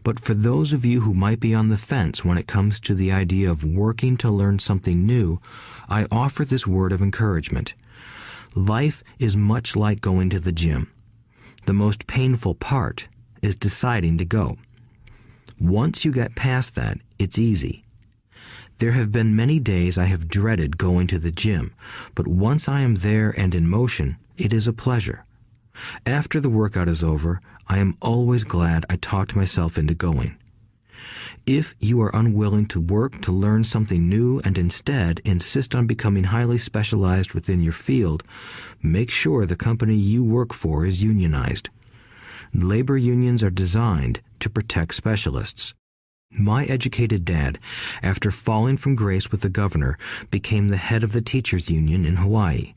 But for those of you who might be on the fence when it comes to the idea of working to learn something new, I offer this word of encouragement. Life is much like going to the gym. The most painful part is deciding to go. Once you get past that, it's easy. There have been many days I have dreaded going to the gym, but once I am there and in motion, it is a pleasure. After the workout is over, I am always glad I talked myself into going. If you are unwilling to work to learn something new and instead insist on becoming highly specialized within your field, make sure the company you work for is unionized. Labor unions are designed to protect specialists. My educated dad, after falling from grace with the governor, became the head of the teachers' union in Hawaii.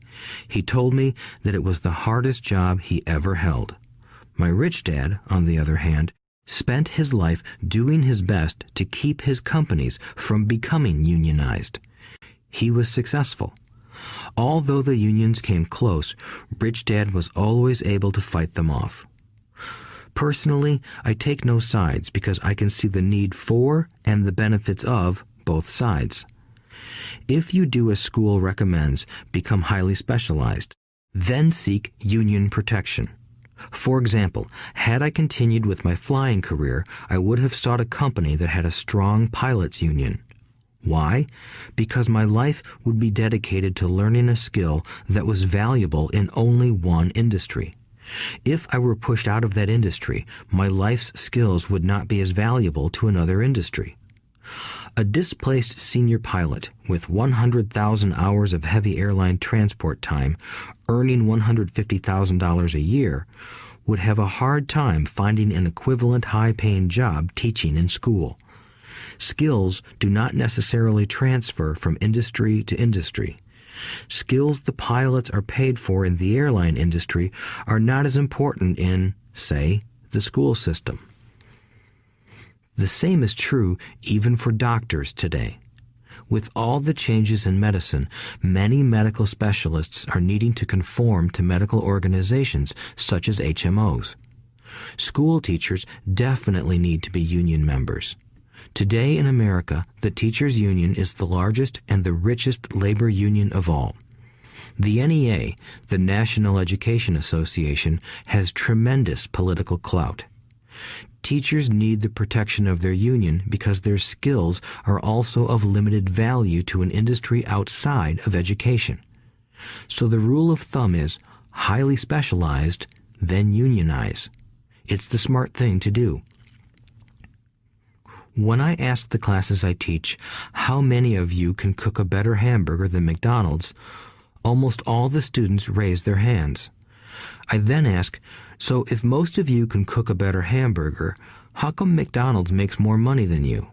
He told me that it was the hardest job he ever held. My rich dad, on the other hand, spent his life doing his best to keep his companies from becoming unionized. He was successful. Although the unions came close, Rich Dad was always able to fight them off. Personally, I take no sides because I can see the need for and the benefits of both sides. If you do as school recommends, become highly specialized, then seek union protection. For example, had I continued with my flying career, I would have sought a company that had a strong pilots union. Why? Because my life would be dedicated to learning a skill that was valuable in only one industry. If I were pushed out of that industry, my life's skills would not be as valuable to another industry. A displaced senior pilot with 100,000 hours of heavy airline transport time, earning $150,000 a year, would have a hard time finding an equivalent high-paying job teaching in school. Skills do not necessarily transfer from industry to industry. Skills the pilots are paid for in the airline industry are not as important in, say, the school system. The same is true even for doctors today. With all the changes in medicine, many medical specialists are needing to conform to medical organizations such as HMOs. School teachers definitely need to be union members. Today in America, the teachers' union is the largest and the richest labor union of all. The NEA, the National Education Association, has tremendous political clout. Teachers need the protection of their union because their skills are also of limited value to an industry outside of education. So the rule of thumb is highly specialized, then unionize. It's the smart thing to do. When I ask the classes I teach, how many of you can cook a better hamburger than McDonald's, almost all the students raise their hands. I then ask, so if most of you can cook a better hamburger, how come McDonald's makes more money than you?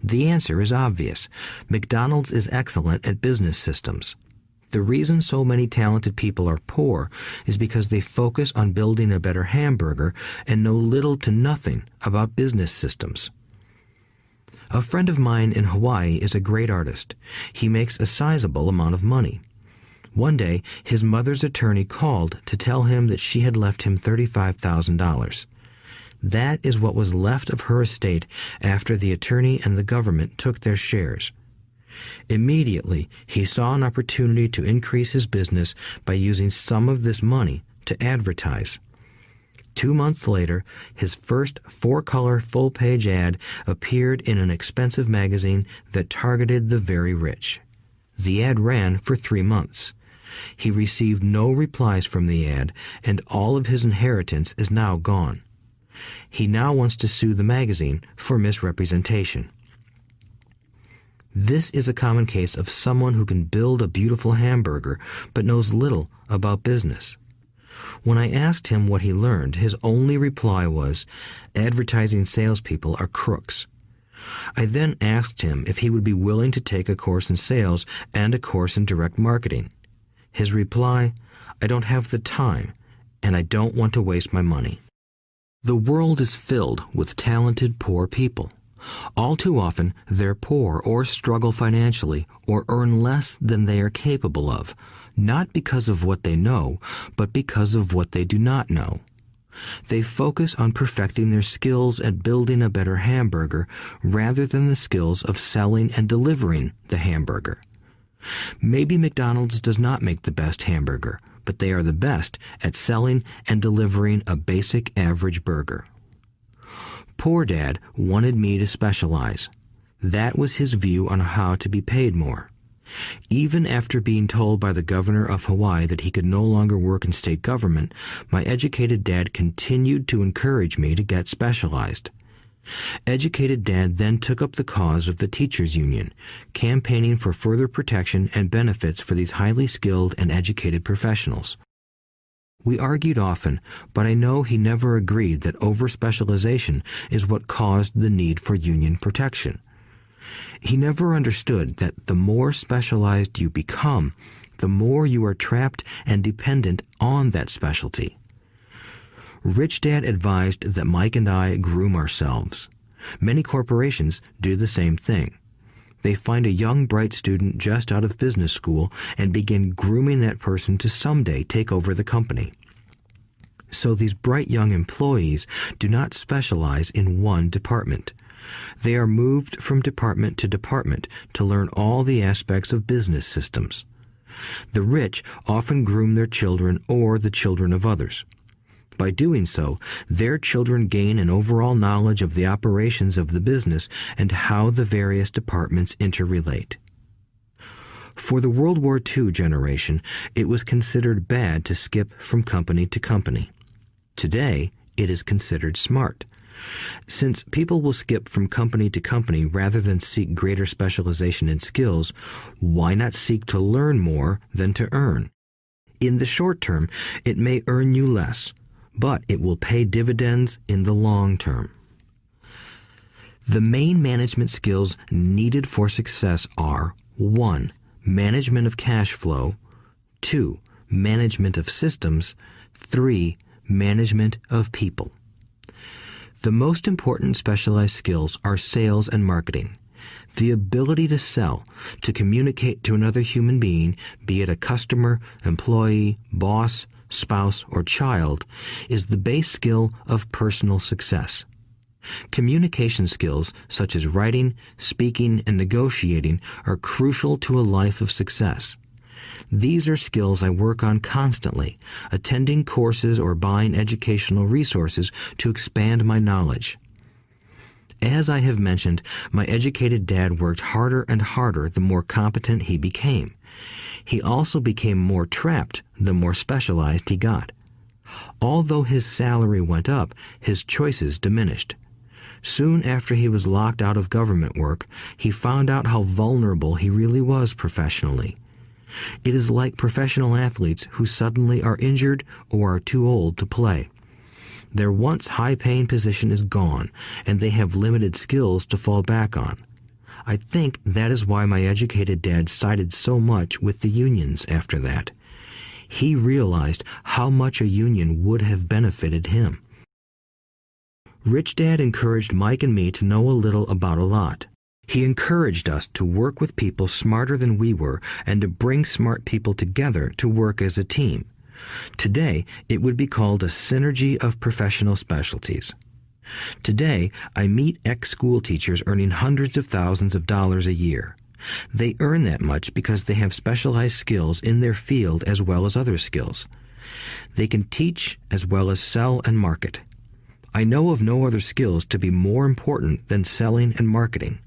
The answer is obvious. McDonald's is excellent at business systems. The reason so many talented people are poor is because they focus on building a better hamburger and know little to nothing about business systems. A friend of mine in Hawaii is a great artist. He makes a sizable amount of money. One day, his mother's attorney called to tell him that she had left him $35,000. That is what was left of her estate after the attorney and the government took their shares. Immediately, he saw an opportunity to increase his business by using some of this money to advertise. 2 months later, his first 4-color full-page ad appeared in an expensive magazine that targeted the very rich. The ad ran for 3 months. He received no replies from the ad, and all of his inheritance is now gone. He now wants to sue the magazine for misrepresentation. This is a common case of someone who can build a beautiful hamburger but knows little about business. When I asked him what he learned, his only reply was, "Advertising salespeople are crooks." I then asked him if he would be willing to take a course in sales and a course in direct marketing. His reply, "I don't have the time, and I don't want to waste my money." The world is filled with talented poor people. All too often, they're poor or struggle financially or earn less than they are capable of, not because of what they know, but because of what they do not know. They focus on perfecting their skills at building a better hamburger rather than the skills of selling and delivering the hamburger. Maybe McDonald's does not make the best hamburger, but they are the best at selling and delivering a basic average burger. Poor Dad wanted me to specialize. That was his view on how to be paid more. Even after being told by the governor of Hawaii that he could no longer work in state government, my educated dad continued to encourage me to get specialized. Educated Dad then took up the cause of the teachers' union, campaigning for further protection and benefits for these highly skilled and educated professionals. We argued often, but I know he never agreed that over-specialization is what caused the need for union protection. He never understood that the more specialized you become, the more you are trapped and dependent on that specialty. Rich Dad advised that Mike and I groom ourselves. Many corporations do the same thing. They find a young, bright student just out of business school and begin grooming that person to someday take over the company. So these bright young employees do not specialize in one department. They are moved from department to department to learn all the aspects of business systems. The rich often groom their children or the children of others. By doing so, their children gain an overall knowledge of the operations of the business and how the various departments interrelate. For the World War II generation, it was considered bad to skip from company to company. Today, it is considered smart. Since people will skip from company to company rather than seek greater specialization in skills, why not seek to learn more than to earn? In the short term, it may earn you less, but it will pay dividends in the long term. The main management skills needed for success are 1. Management of cash flow, 2. Management of systems, 3. Management of people. The most important specialized skills are sales and marketing. The ability to sell, to communicate to another human being, be it a customer, employee, boss, spouse, or child, is the base skill of personal success. Communication skills such as writing, speaking, and negotiating are crucial to a life of success. These are skills I work on constantly, attending courses or buying educational resources to expand my knowledge. As I have mentioned, my educated dad worked harder and harder the more competent he became. He also became more trapped the more specialized he got. Although his salary went up, his choices diminished. Soon after he was locked out of government work, he found out how vulnerable he really was professionally. It is like professional athletes who suddenly are injured or are too old to play. Their once high-paying position is gone, and they have limited skills to fall back on. I think that is why my educated dad sided so much with the unions after that. He realized how much a union would have benefited him. Rich Dad encouraged Mike and me to know a little about a lot. He encouraged us to work with people smarter than we were and to bring smart people together to work as a team. Today, it would be called a synergy of professional specialties. Today, I meet ex-school teachers earning hundreds of thousands of dollars a year. They earn that much because they have specialized skills in their field as well as other skills. They can teach as well as sell and market. I know of no other skills to be more important than selling and marketing.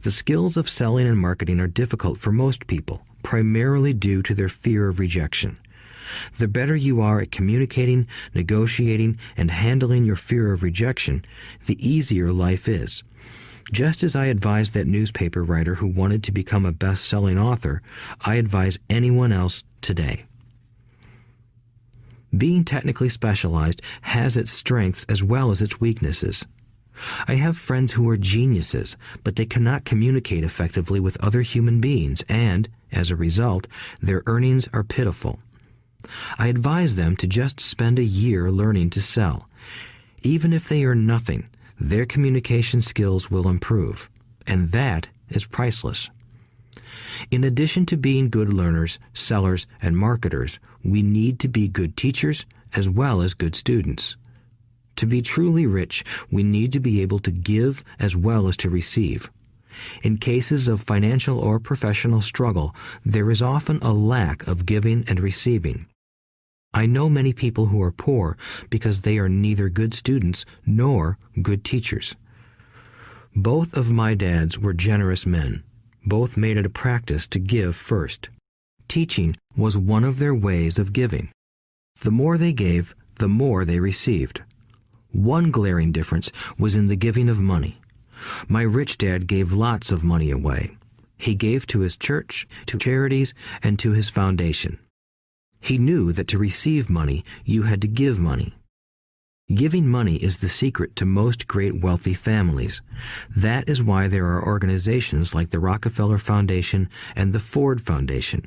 The skills of selling and marketing are difficult for most people, primarily due to their fear of rejection. The better you are at communicating, negotiating, and handling your fear of rejection, the easier life is. Just as I advise that newspaper writer who wanted to become a best-selling author, I advise anyone else today. Being technically specialized has its strengths as well as its weaknesses. I have friends who are geniuses, but they cannot communicate effectively with other human beings, and, as a result, their earnings are pitiful. I advise them to just spend a year learning to sell. Even if they earn nothing, their communication skills will improve, and that is priceless. In addition to being good learners, sellers, and marketers, we need to be good teachers, as well as good students. To be truly rich, we need to be able to give as well as to receive. In cases of financial or professional struggle, there is often a lack of giving and receiving. I know many people who are poor because they are neither good students nor good teachers. Both of my dads were generous men. Both made it a practice to give first. Teaching was one of their ways of giving. The more they gave, the more they received. One glaring difference was in the giving of money. My rich dad gave lots of money away. He gave to his church, to charities, and to his foundation. He knew that to receive money, you had to give money. Giving money is the secret to most great wealthy families. That is why there are organizations like the Rockefeller Foundation and the Ford Foundation.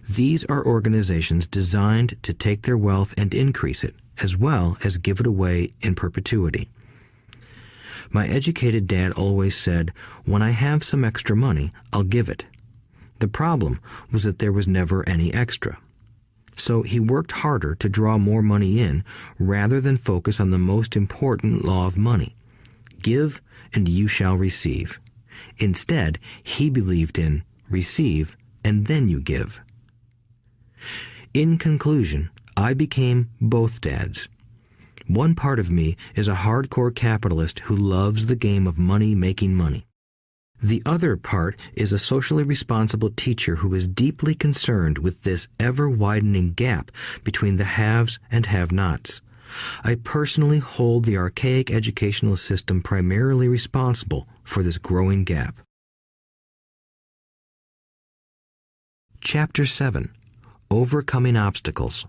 These are organizations designed to take their wealth and increase it, as well as give it away in perpetuity. My educated dad always said, "When I have some extra money, I'll give it." The problem was that there was never any extra. So he worked harder to draw more money in rather than focus on the most important law of money. Give and you shall receive. Instead, he believed in receive and then you give. In conclusion, I became both dads. One part of me is a hardcore capitalist who loves the game of money making money. The other part is a socially responsible teacher who is deeply concerned with this ever-widening gap between the haves and have-nots. I personally hold the archaic educational system primarily responsible for this growing gap. Chapter 7. Overcoming Obstacles.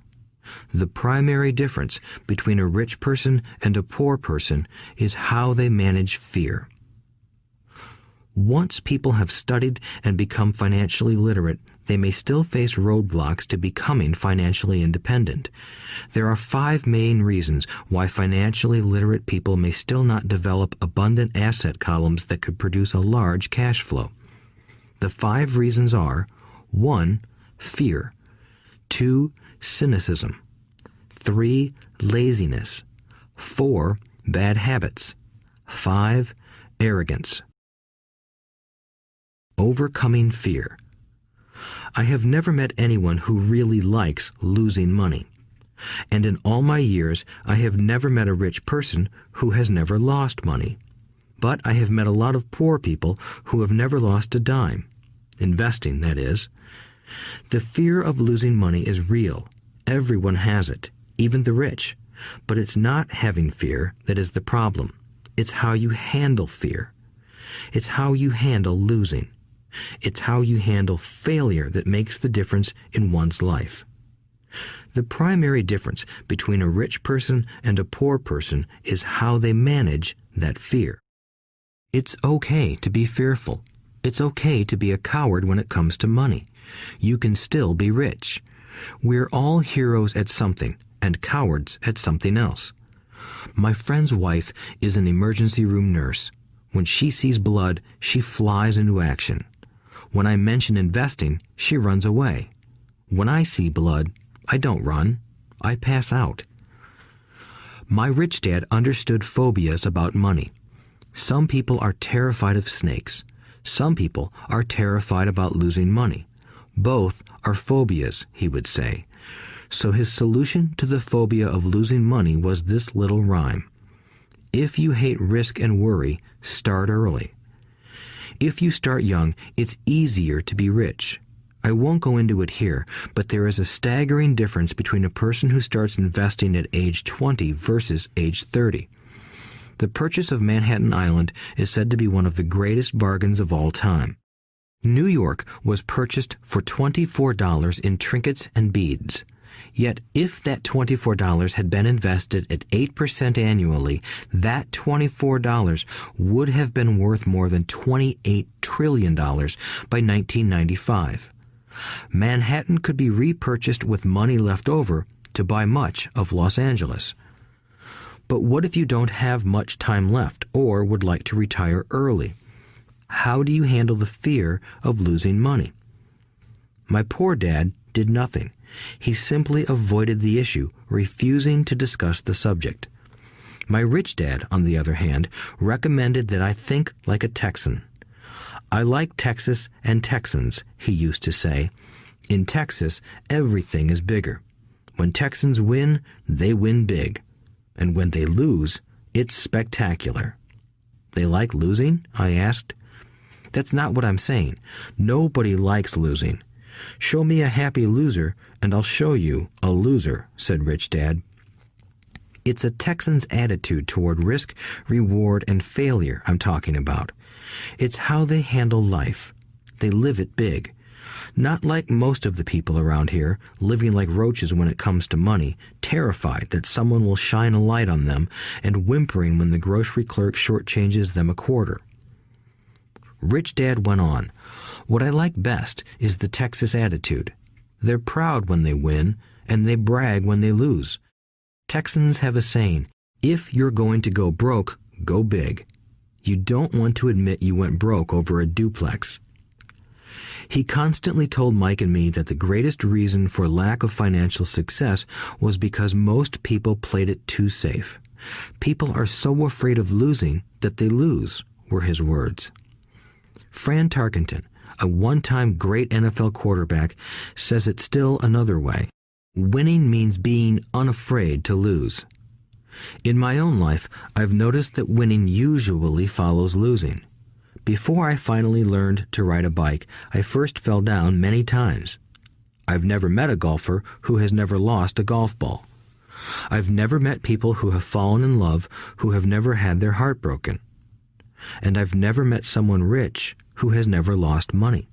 The primary difference between a rich person and a poor person is how they manage fear. Once people have studied and become financially literate, they may still face roadblocks to becoming financially independent. There are 5 main reasons why financially literate people may still not develop abundant asset columns that could produce a large cash flow. The 5 reasons are: 1. Fear. 2. Cynicism. 3. Laziness. 4. Bad habits. 5. Arrogance. Overcoming fear. I have never met anyone who really likes losing money. And in all my years, I have never met a rich person who has never lost money. But I have met a lot of poor people who have never lost a dime. Investing, that is. The fear of losing money is real. Everyone has it, even the rich. But it's not having fear that is the problem. It's how you handle fear. It's how you handle losing. It's how you handle failure that makes the difference in one's life. The primary difference between a rich person and a poor person is how they manage that fear. It's okay to be fearful. It's okay to be a coward when it comes to money. You can still be rich. We're all heroes at something and cowards at something else. My friend's wife is an emergency room nurse. When she sees blood, she flies into action. When I mention investing, she runs away. When I see blood, I don't run. I pass out. My rich dad understood phobias about money. Some people are terrified of snakes. Some people are terrified about losing money. Both are phobias, he would say. So his solution to the phobia of losing money was this little rhyme. If you hate risk and worry, start early. If you start young, it's easier to be rich. I won't go into it here, but there is a staggering difference between a person who starts investing at age 20 versus age 30. The purchase of Manhattan Island is said to be one of the greatest bargains of all time. New York was purchased for $24 in trinkets and beads. Yet if that $24 had been invested at 8% annually, that $24 would have been worth more than $28 trillion by 1995. Manhattan could be repurchased with money left over to buy much of Los Angeles. But what if you don't have much time left or would like to retire early? How do you handle the fear of losing money? My poor dad did nothing. He simply avoided the issue, refusing to discuss the subject. My rich dad, on the other hand, recommended that I think like a Texan. "I like Texas and Texans," he used to say. "In Texas, everything is bigger. When Texans win, they win big. And when they lose, it's spectacular." "They like losing?" I asked. "That's not what I'm saying. Nobody likes losing. Show me a happy loser, and I'll show you a loser," said Rich Dad. It's a Texan's attitude toward risk, reward, and failure I'm talking about. It's how they handle life. They live it big. Not like most of the people around here, living like roaches when it comes to money, terrified that someone will shine a light on them, and whimpering when the grocery clerk shortchanges them a quarter. Rich Dad went on, "What I like best is the Texas attitude. They're proud when they win, and they brag when they lose. Texans have a saying, 'If you're going to go broke, go big.' You don't want to admit you went broke over a duplex." He constantly told Mike and me that the greatest reason for lack of financial success was because most people played it too safe. "People are so afraid of losing that they lose," were his words. Fran Tarkenton, a one-time great NFL quarterback, says it still another way. Winning means being unafraid to lose. In my own life, I've noticed that winning usually follows losing. Before I finally learned to ride a bike, I first fell down many times. I've never met a golfer who has never lost a golf ball. I've never met people who have fallen in love who have never had their heart broken. And I've never met someone rich who has never lost money.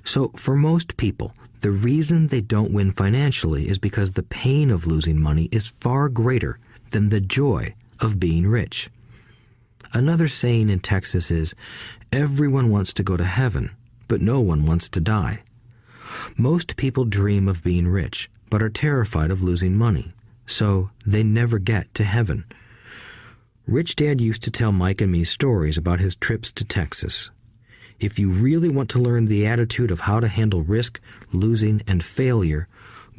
So for most people, the reason they don't win financially is because the pain of losing money is far greater than the joy of being rich. Another saying in Texas is, "Everyone wants to go to heaven, but no one wants to die." Most people dream of being rich, but are terrified of losing money, so they never get to heaven. Rich Dad used to tell Mike and me stories about his trips to Texas. If you really want to learn the attitude of how to handle risk, losing, and failure,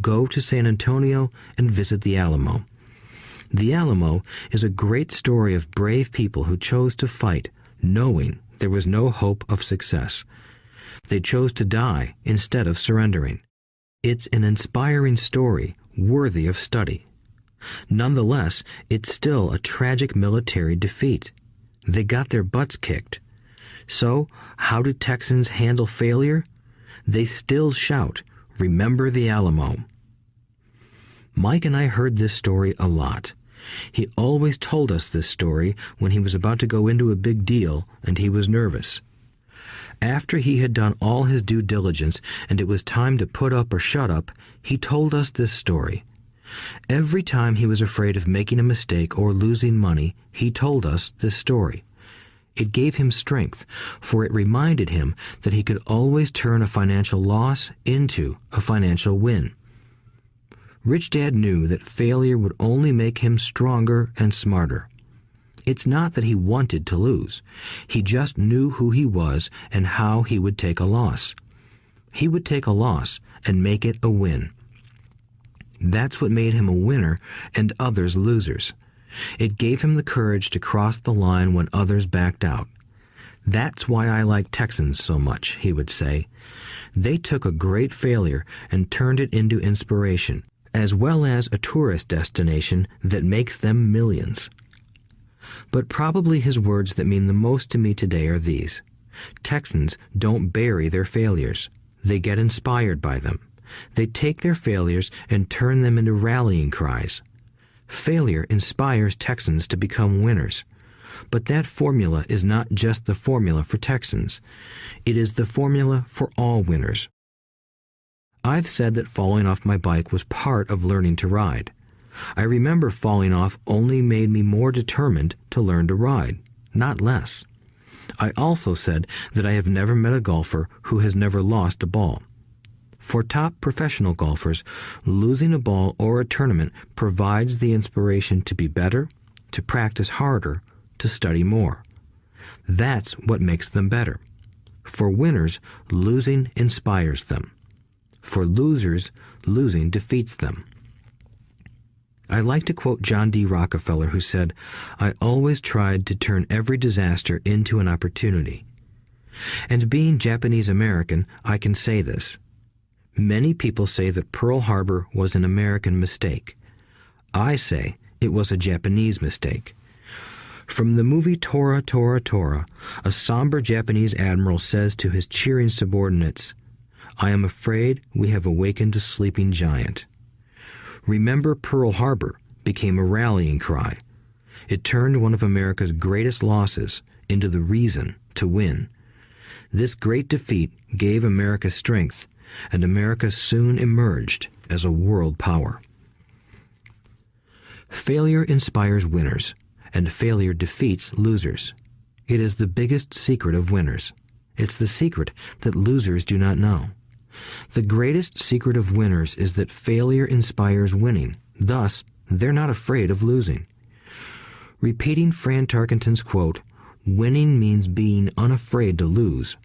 go to San Antonio and visit the Alamo. The Alamo is a great story of brave people who chose to fight, knowing there was no hope of success. They chose to die instead of surrendering. It's an inspiring story worthy of study. Nonetheless, it's still a tragic military defeat. They got their butts kicked. So, how do Texans handle failure? They still shout, "Remember the Alamo." Mike and I heard this story a lot. He always told us this story when he was about to go into a big deal and he was nervous. After he had done all his due diligence and it was time to put up or shut up, he told us this story. Every time he was afraid of making a mistake or losing money, he told us this story. It gave him strength, for it reminded him that he could always turn a financial loss into a financial win. Rich Dad knew that failure would only make him stronger and smarter. It's not that he wanted to lose. He just knew who he was and how he would take a loss. He would take a loss and make it a win. That's what made him a winner and others losers. It gave him the courage to cross the line when others backed out. "That's why I like Texans so much," he would say. "They took a great failure and turned it into inspiration, as well as a tourist destination that makes them millions." But probably his words that mean the most to me today are these. Texans don't bury their failures. They get inspired by them. They take their failures and turn them into rallying cries. Failure inspires Texans to become winners. But that formula is not just the formula for Texans. It is the formula for all winners. I've said that falling off my bike was part of learning to ride. I remember falling off only made me more determined to learn to ride, not less. I also said that I have never met a golfer who has never lost a ball. For top professional golfers, losing a ball or a tournament provides the inspiration to be better, to practice harder, to study more. That's what makes them better. For winners, losing inspires them. For losers, losing defeats them. I like to quote John D. Rockefeller, who said, "I always tried to turn every disaster into an opportunity." And being Japanese American, I can say this. Many people say that Pearl Harbor was an American mistake. I say it was a Japanese mistake. From the movie Tora, Tora, Tora, a somber Japanese admiral says to his cheering subordinates, "I am afraid we have awakened a sleeping giant." Remember Pearl Harbor became a rallying cry. It turned one of America's greatest losses into the reason to win. This great defeat gave America strength, and America soon emerged as a world power. Failure inspires winners, and failure defeats losers. It is the biggest secret of winners. It's the secret that losers do not know. The greatest secret of winners is that failure inspires winning. Thus, they're not afraid of losing. Repeating Fran Tarkenton's quote, "Winning means being unafraid to lose."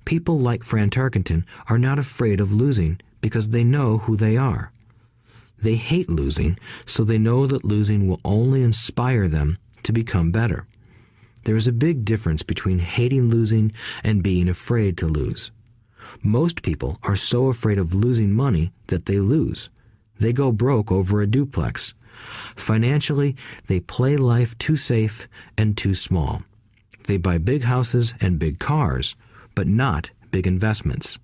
People like Fran Tarkenton are not afraid of losing because they know who they are. They hate losing, so they know that losing will only inspire them to become better. There is a big difference between hating losing and being afraid to lose. Most people are so afraid of losing money that they lose. They go broke over a duplex. Financially, they play life too safe and too small. They buy big houses and big cars, but not big investments.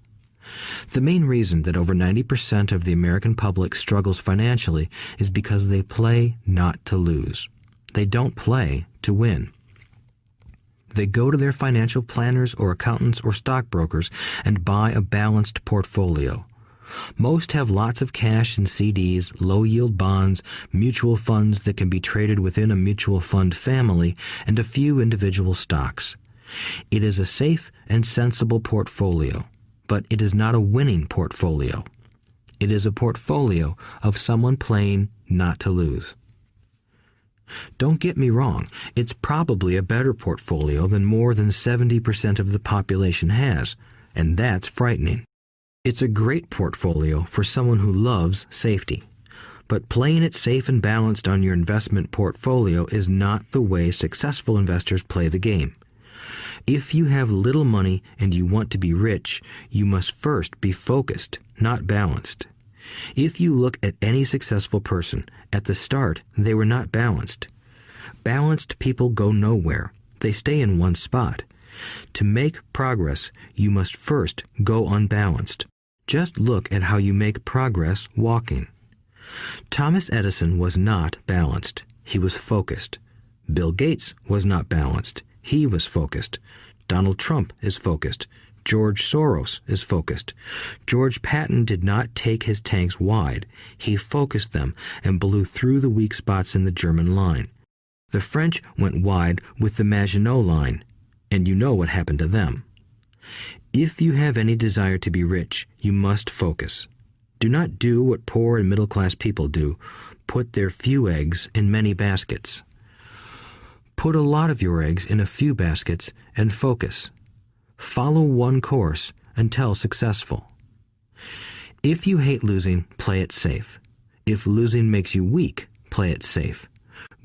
The main reason that over 90% of the American public struggles financially is because they play not to lose. They don't play to win. They go to their financial planners or accountants or stockbrokers and buy a balanced portfolio. Most have lots of cash in CDs, low-yield bonds, mutual funds that can be traded within a mutual fund family, and a few individual stocks. It is a safe and sensible portfolio, but it is not a winning portfolio. It is a portfolio of someone playing not to lose. Don't get me wrong, it's probably a better portfolio than more than 70% of the population has, and that's frightening. It's a great portfolio for someone who loves safety. But playing it safe and balanced on your investment portfolio is not the way successful investors play the game. If you have little money and you want to be rich, you must first be focused, not balanced. If you look at any successful person, at the start they were not balanced. Balanced people go nowhere. They stay in one spot. To make progress, you must first go unbalanced. Just look at how you make progress walking. Thomas Edison was not balanced. He was focused. Bill Gates was not balanced. He was focused. Donald Trump is focused. George Soros is focused. George Patton did not take his tanks wide. He focused them and blew through the weak spots in the German line. The French went wide with the Maginot Line, and you know what happened to them. If you have any desire to be rich, you must focus. Do not do what poor and middle-class people do, put their few eggs in many baskets. Put a lot of your eggs in a few baskets and focus. Follow one course until successful. If you hate losing, play it safe. If losing makes you weak, play it safe.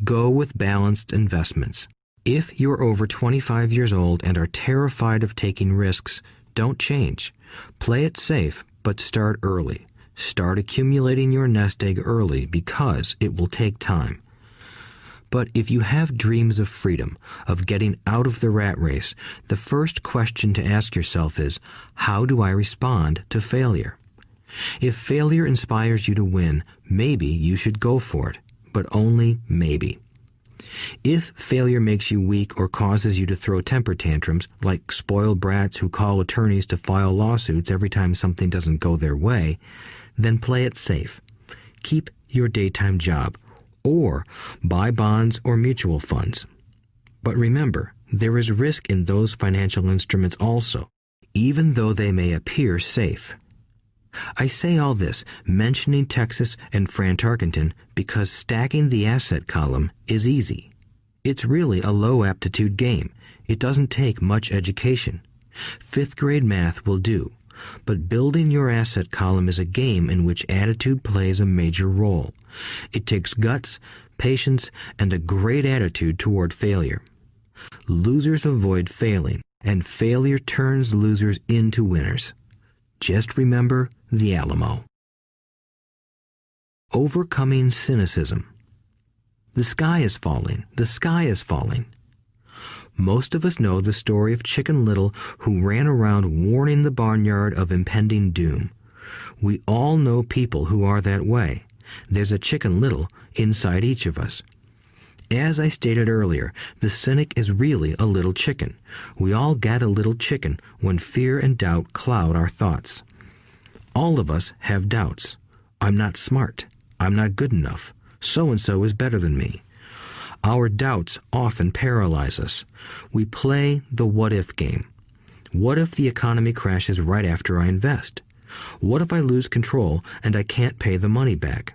Go with balanced investments. If you're over 25 years old and are terrified of taking risks, don't change. Play it safe, but start early. Start accumulating your nest egg early because it will take time. But if you have dreams of freedom, of getting out of the rat race, the first question to ask yourself is, how do I respond to failure? If failure inspires you to win, maybe you should go for it, but only maybe. If failure makes you weak or causes you to throw temper tantrums, like spoiled brats who call attorneys to file lawsuits every time something doesn't go their way, then play it safe. Keep your daytime job, or buy bonds or mutual funds. But remember, there is risk in those financial instruments also, even though they may appear safe. I say all this, mentioning Texas and Fran Tarkenton, because stacking the asset column is easy. It's really a low-aptitude game. It doesn't take much education. 5th grade math will do. But building your asset column is a game in which attitude plays a major role. It takes guts, patience, and a great attitude toward failure. Losers avoid failing, and failure turns losers into winners. Just remember the Alamo. Overcoming cynicism. The sky is falling. The sky is falling. Most of us know the story of Chicken Little, who ran around warning the barnyard of impending doom. We all know people who are that way. There's a Chicken Little inside each of us. As I stated earlier, the cynic is really a little chicken. We all get a little chicken when fear and doubt cloud our thoughts. All of us have doubts. I'm not smart. I'm not good enough. So-and-so is better than me. Our doubts often paralyze us. We play the what-if game. What if the economy crashes right after I invest? What if I lose control and I can't pay the money back?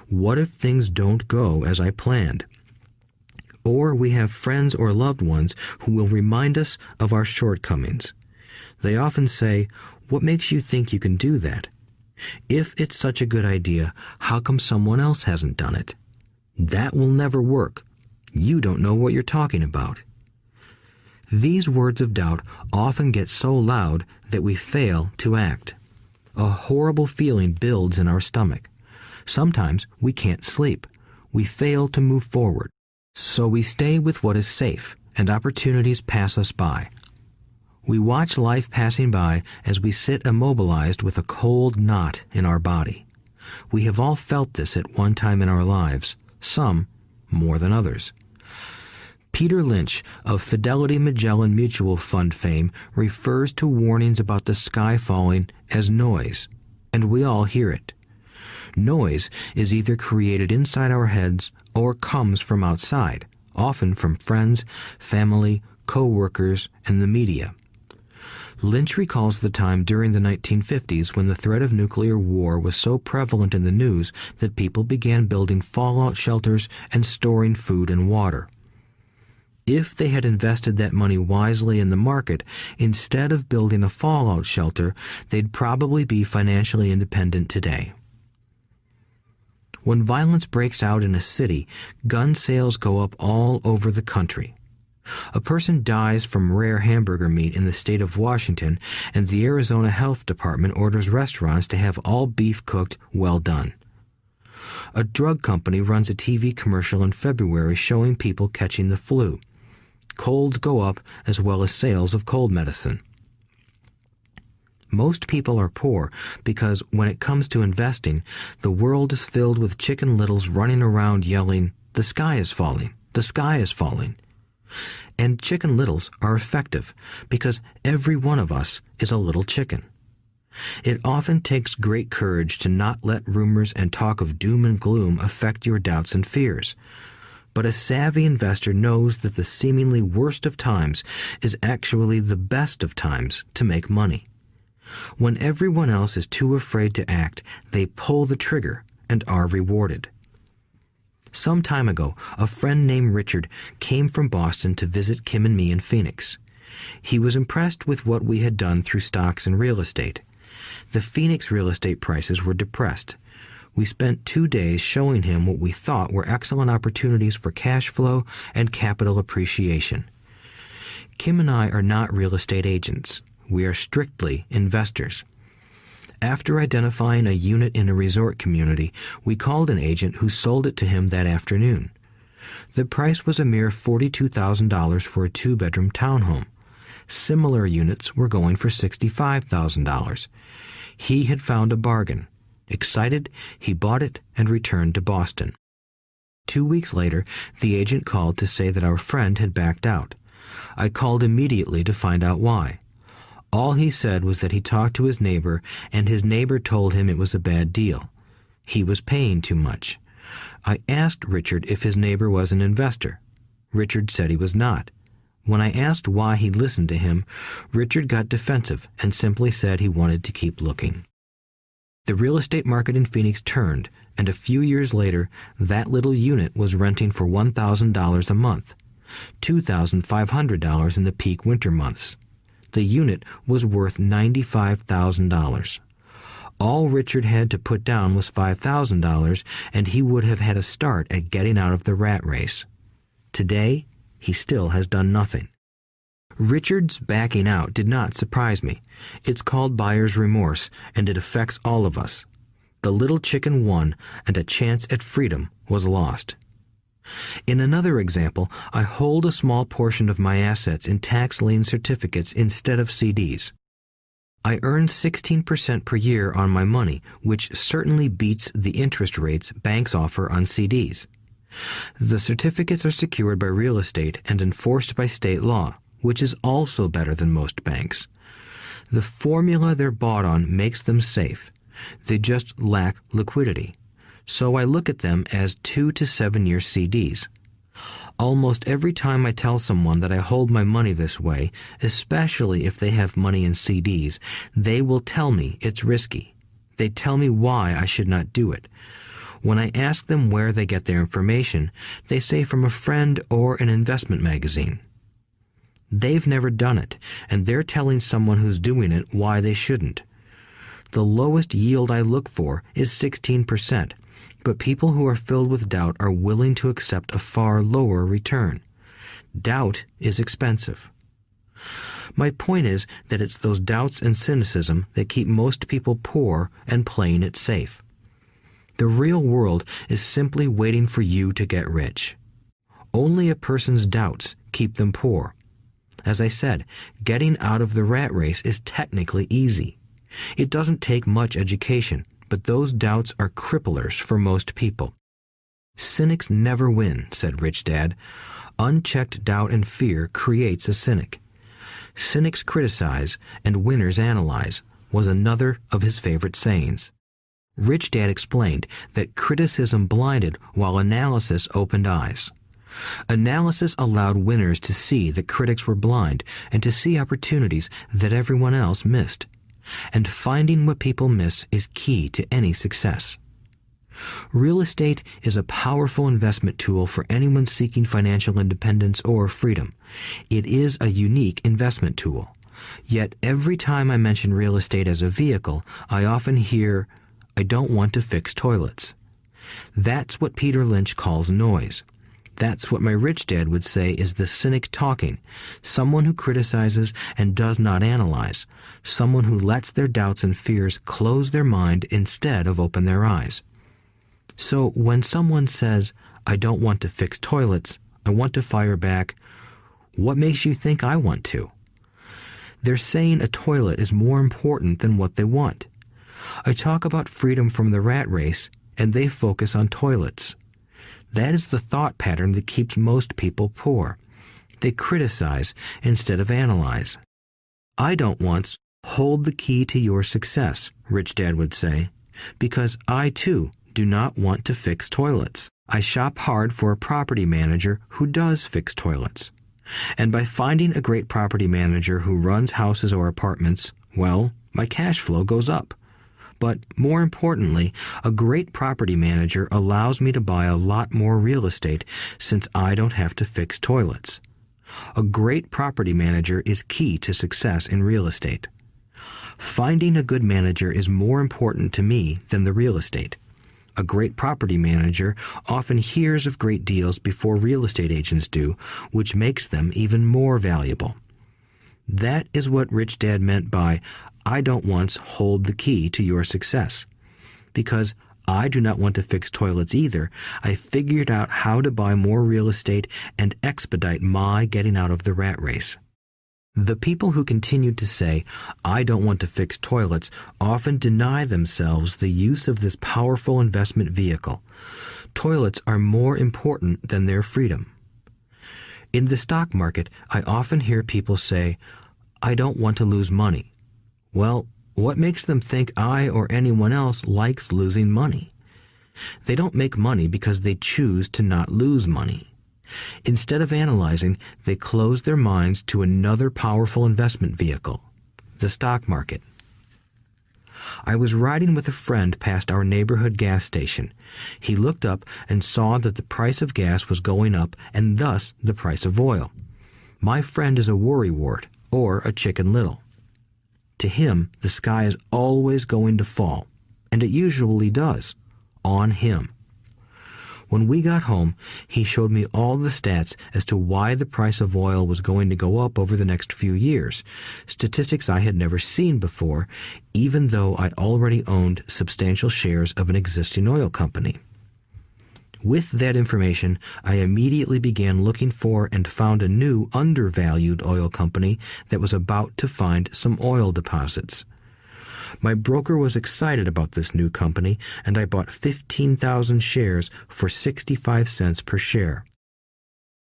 What if things don't go as I planned? Or we have friends or loved ones who will remind us of our shortcomings. They often say, "What makes you think you can do that? If it's such a good idea, how come someone else hasn't done it? That will never work. You don't know what you're talking about." These words of doubt often get so loud that we fail to act. A horrible feeling builds in our stomach. Sometimes we can't sleep. We fail to move forward. So we stay with what is safe, and opportunities pass us by. We watch life passing by as we sit immobilized with a cold knot in our body. We have all felt this at one time in our lives, some more than others. Peter Lynch of Fidelity Magellan Mutual Fund fame refers to warnings about the sky falling as noise, and we all hear it. Noise is either created inside our heads or comes from outside, often from friends, family, co-workers, and the media. Lynch recalls the time during the 1950s when the threat of nuclear war was so prevalent in the news that people began building fallout shelters and storing food and water. If they had invested that money wisely in the market, instead of building a fallout shelter, they'd probably be financially independent today. When violence breaks out in a city, gun sales go up all over the country. A person dies from rare hamburger meat in the state of Washington, and the Arizona Health Department orders restaurants to have all beef cooked well done. A drug company runs a TV commercial in February showing people catching the flu. Colds go up as well as sales of cold medicine. Most people are poor because when it comes to investing, the world is filled with Chicken Littles running around yelling, "The sky is falling, the sky is falling." And Chicken Littles are effective because every one of us is a little chicken. It often takes great courage to not let rumors and talk of doom and gloom affect your doubts and fears. But a savvy investor knows that the seemingly worst of times is actually the best of times to make money. When everyone else is too afraid to act, they pull the trigger and are rewarded. Some time ago, a friend named Richard came from Boston to visit Kim and me in Phoenix. He was impressed with what we had done through stocks and real estate. The Phoenix real estate prices were depressed. We spent 2 days showing him what we thought were excellent opportunities for cash flow and capital appreciation. Kim and I are not real estate agents. We are strictly investors. After identifying a unit in a resort community, we called an agent who sold it to him that afternoon. The price was a mere $42,000 for a 2-bedroom townhome. Similar units were going for $65,000. He had found a bargain. Excited, he bought it and returned to Boston. 2 weeks later, the agent called to say that our friend had backed out. I called immediately to find out why. All he said was that he talked to his neighbor, and his neighbor told him it was a bad deal. He was paying too much. I asked Richard if his neighbor was an investor. Richard said he was not. When I asked why he listened to him, Richard got defensive and simply said he wanted to keep looking. The real estate market in Phoenix turned, and a few years later, that little unit was renting for $1,000 a month, $2,500 in the peak winter months. The unit was worth $95,000. All Richard had to put down was $5,000, and he would have had a start at getting out of the rat race. Today, he still has done nothing. Richard's backing out did not surprise me. It's called buyer's remorse, and it affects all of us. The little chicken won, and a chance at freedom was lost. In another example, I hold a small portion of my assets in tax lien certificates instead of CDs. I earn 16% per year on my money, which certainly beats the interest rates banks offer on CDs. The certificates are secured by real estate and enforced by state law, which is also better than most banks. The formula they're bought on makes them safe. They just lack liquidity. So I look at them as 2 to 7 year CDs. Almost every time I tell someone that I hold my money this way, especially if they have money in CDs, they will tell me it's risky. They tell me why I should not do it. When I ask them where they get their information, they say from a friend or an investment magazine. They've never done it, and they're telling someone who's doing it why they shouldn't. The lowest yield I look for is 16%. But people who are filled with doubt are willing to accept a far lower return. Doubt is expensive. My point is that it's those doubts and cynicism that keep most people poor and playing it safe. The real world is simply waiting for you to get rich. Only a person's doubts keep them poor. As I said, getting out of the rat race is technically easy. It doesn't take much education, but those doubts are cripplers for most people. Cynics never win, said Rich Dad. Unchecked doubt and fear creates a cynic. Cynics criticize and winners analyze was another of his favorite sayings. Rich Dad explained that criticism blinded while analysis opened eyes. Analysis allowed winners to see that critics were blind and to see opportunities that everyone else missed. And finding what people miss is key to any success. Real estate is a powerful investment tool for anyone seeking financial independence or freedom. It is a unique investment tool. Yet every time I mention real estate as a vehicle, I often hear, "I don't want to fix toilets." That's what Peter Lynch calls noise. That's what my rich dad would say is the cynic talking, someone who criticizes and does not analyze, someone who lets their doubts and fears close their mind instead of open their eyes. So when someone says, "I don't want to fix toilets, I want to fire back," what makes you think I want to? They're saying a toilet is more important than what they want. I talk about freedom from the rat race, and they focus on toilets. That is the thought pattern that keeps most people poor. They criticize instead of analyze. "I don't once hold the key to your success," Rich Dad would say, "because I, too, do not want to fix toilets. I shop hard for a property manager who does fix toilets. And by finding a great property manager who runs houses or apartments, well, my cash flow goes up. But more importantly, a great property manager allows me to buy a lot more real estate since I don't have to fix toilets. A great property manager is key to success in real estate. Finding a good manager is more important to me than the real estate. A great property manager often hears of great deals before real estate agents do, which makes them even more valuable." That is what Rich Dad meant by, "I don't once hold the key to your success." Because I do not want to fix toilets either, I figured out how to buy more real estate and expedite my getting out of the rat race. The people who continue to say, "I don't want to fix toilets," often deny themselves the use of this powerful investment vehicle. Toilets are more important than their freedom. In the stock market, I often hear people say, "I don't want to lose money." Well, what makes them think I or anyone else likes losing money? They don't make money because they choose to not lose money. Instead of analyzing, they close their minds to another powerful investment vehicle, the stock market. I was riding with a friend past our neighborhood gas station. He looked up and saw that the price of gas was going up and thus the price of oil. My friend is a worrywart, or a Chicken Little. To him, the sky is always going to fall, and it usually does, on him. When we got home, he showed me all the stats as to why the price of oil was going to go up over the next few years, statistics I had never seen before, even though I already owned substantial shares of an existing oil company. With that information, I immediately began looking for and found a new undervalued oil company that was about to find some oil deposits. My broker was excited about this new company, and I bought 15,000 shares for 65 cents per share.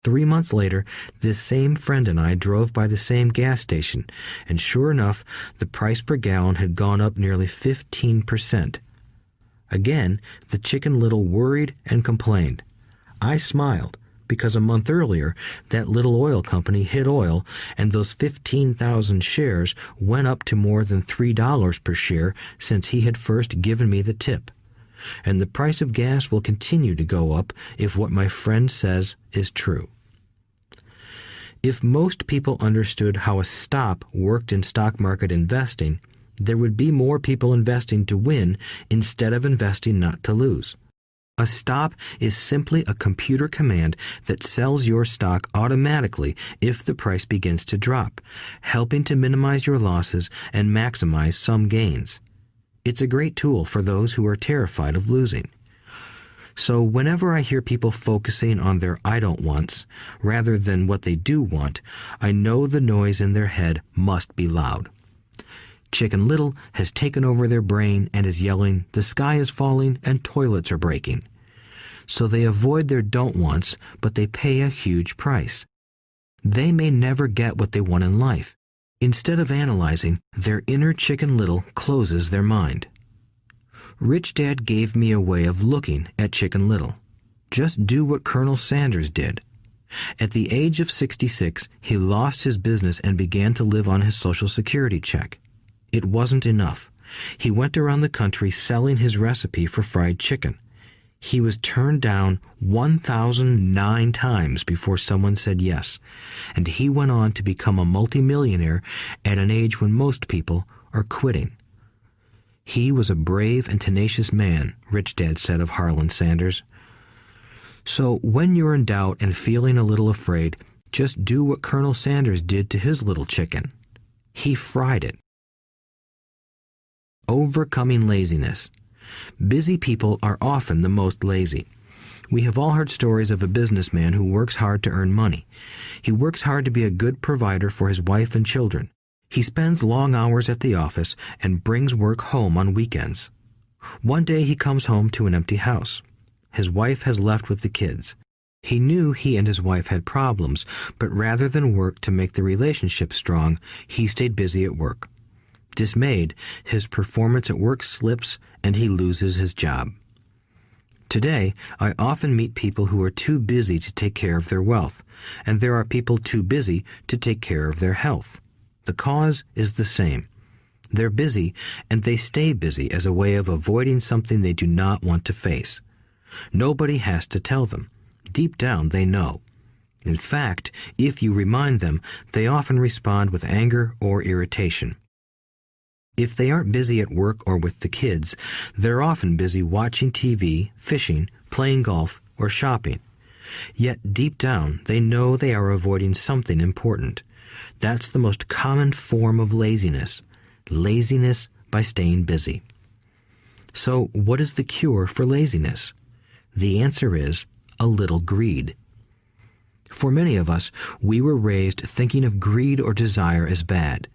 3 months later, this same friend and I drove by the same gas station, and sure enough, the price per gallon had gone up nearly 15%. Again, the Chicken Little worried and complained. I smiled, because a month earlier, that little oil company hit oil, and those 15,000 shares went up to more than $3 per share since he had first given me the tip. And the price of gas will continue to go up if what my friend says is true. If most people understood how a stop worked in stock market investing, there would be more people investing to win instead of investing not to lose. A stop is simply a computer command that sells your stock automatically if the price begins to drop, helping to minimize your losses and maximize some gains. It's a great tool for those who are terrified of losing. So whenever I hear people focusing on their I don't wants rather than what they do want, I know the noise in their head must be loud. Chicken Little has taken over their brain and is yelling, "The sky is falling and toilets are breaking." So they avoid their don't wants, but they pay a huge price. They may never get what they want in life. Instead of analyzing, their inner Chicken Little closes their mind. Rich Dad gave me a way of looking at Chicken Little. Just do what Colonel Sanders did. At the age of 66, he lost his business and began to live on his Social Security check. It wasn't enough. He went around the country selling his recipe for fried chicken. He was turned down 1,009 times before someone said yes, and he went on to become a multimillionaire at an age when most people are quitting. He was a brave and tenacious man, Rich Dad said of Harlan Sanders. So when you're in doubt and feeling a little afraid, just do what Colonel Sanders did to his little chicken. He fried it. Overcoming laziness. Busy people are often the most lazy. We have all heard stories of a businessman who works hard to earn money. He works hard to be a good provider for his wife and children. He spends long hours at the office and brings work home on weekends. One day he comes home to an empty house. His wife has left with the kids. He knew he and his wife had problems, but rather than work to make the relationship strong, he stayed busy at work. Dismayed, his performance at work slips and he loses his job. Today, I often meet people who are too busy to take care of their wealth, and there are people too busy to take care of their health. The cause is the same. They're busy, and they stay busy as a way of avoiding something they do not want to face. Nobody has to tell them. Deep down, they know. In fact, if you remind them, they often respond with anger or irritation. If they aren't busy at work or with the kids, they're often busy watching TV, fishing, playing golf, or shopping. Yet deep down, they know they are avoiding something important. That's the most common form of laziness. Laziness by staying busy. So what is the cure for laziness? The answer is a little greed. For many of us, we were raised thinking of greed or desire as bad.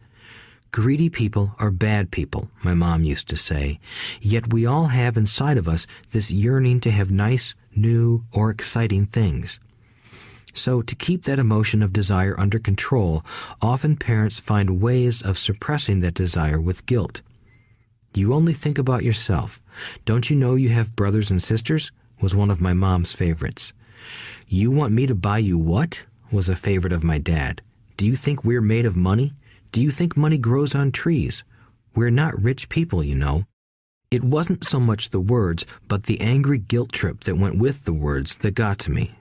Greedy people are bad people, my mom used to say, yet we all have inside of us this yearning to have nice, new, or exciting things. So to keep that emotion of desire under control, often parents find ways of suppressing that desire with guilt. You only think about yourself. Don't you know you have brothers and sisters? Was one of my mom's favorites. You want me to buy you what? Was a favorite of my dad. Do you think we're made of money? Do you think money grows on trees? We're not rich people, you know. It wasn't so much the words, but the angry guilt trip that went with the words that got to me.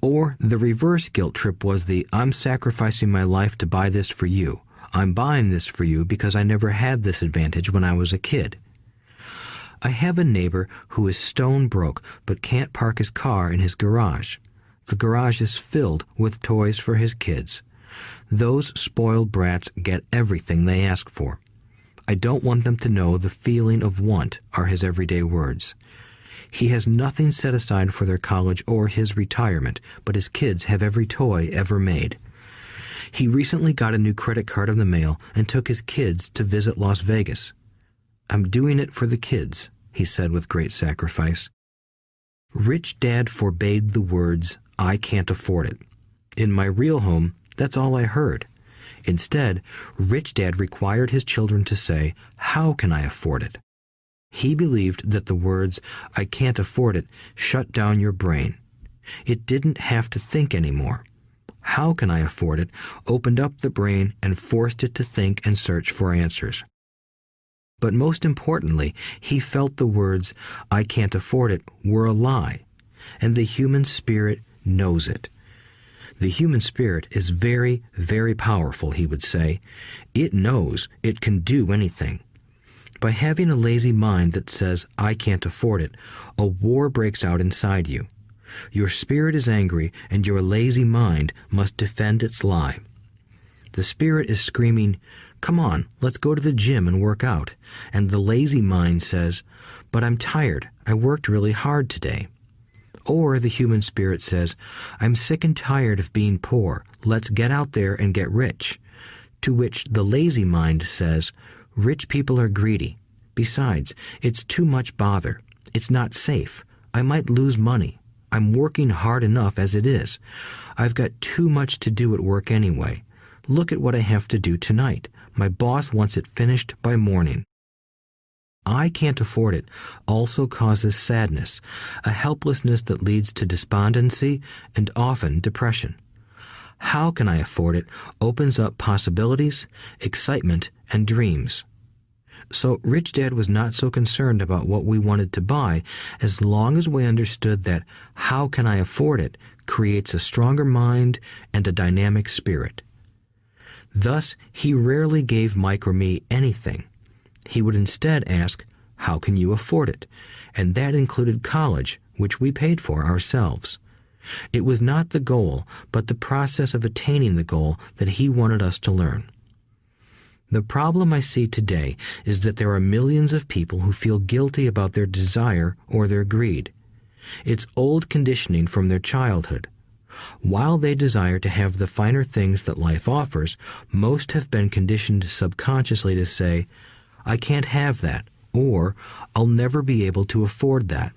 Or the reverse guilt trip was the I'm sacrificing my life to buy this for you. I'm buying this for you because I never had this advantage when I was a kid. I have a neighbor who is stone broke but can't park his car in his garage. The garage is filled with toys for his kids. Those spoiled brats get everything they ask for. I don't want them to know the feeling of want are his everyday words. He has nothing set aside for their college or his retirement, but his kids have every toy ever made. He recently got a new credit card in the mail and took his kids to visit Las Vegas. I'm doing it for the kids, he said with great sacrifice. Rich Dad forbade the words, I can't afford it. In my real home, that's all I heard. Instead, Rich Dad required his children to say, how can I afford it? He believed that the words, I can't afford it, shut down your brain. It didn't have to think anymore. How can I afford it opened up the brain and forced it to think and search for answers. But most importantly, he felt the words, I can't afford it, were a lie, and the human spirit knows it. The human spirit is very, very powerful, he would say. It knows it can do anything. By having a lazy mind that says, I can't afford it, a war breaks out inside you. Your spirit is angry, and your lazy mind must defend its lie. The spirit is screaming, come on, let's go to the gym and work out. And the lazy mind says, but I'm tired, I worked really hard today. Or the human spirit says, I'm sick and tired of being poor, let's get out there and get rich. To which the lazy mind says, rich people are greedy. Besides, it's too much bother. It's not safe. I might lose money. I'm working hard enough as it is. I've got too much to do at work anyway. Look at what I have to do tonight. My boss wants it finished by morning. I can't afford it also causes sadness, a helplessness that leads to despondency and often depression. How can I afford it opens up possibilities, excitement, and dreams. So Rich Dad was not so concerned about what we wanted to buy as long as we understood that how can I afford it creates a stronger mind and a dynamic spirit. Thus, he rarely gave Mike or me anything. He would instead ask, how can you afford it? And that included college, which we paid for ourselves. It was not the goal, but the process of attaining the goal that he wanted us to learn. The problem I see today is that there are millions of people who feel guilty about their desire or their greed. It's old conditioning from their childhood. While they desire to have the finer things that life offers, most have been conditioned subconsciously to say, I can't have that, or I'll never be able to afford that.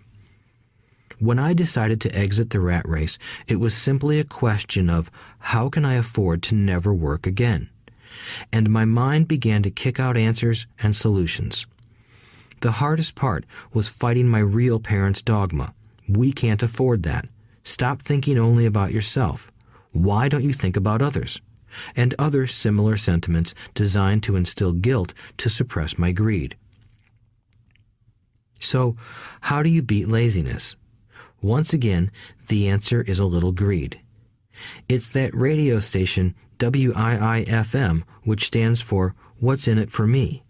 When I decided to exit the rat race, it was simply a question of how can I afford to never work again? And my mind began to kick out answers and solutions. The hardest part was fighting my real parents' dogma. We can't afford that. Stop thinking only about yourself. Why don't you think about others? And other similar sentiments designed to instill guilt to suppress my greed. So, how do you beat laziness? Once again, the answer is a little greed. It's that radio station WIIFM, which stands for What's in it for me?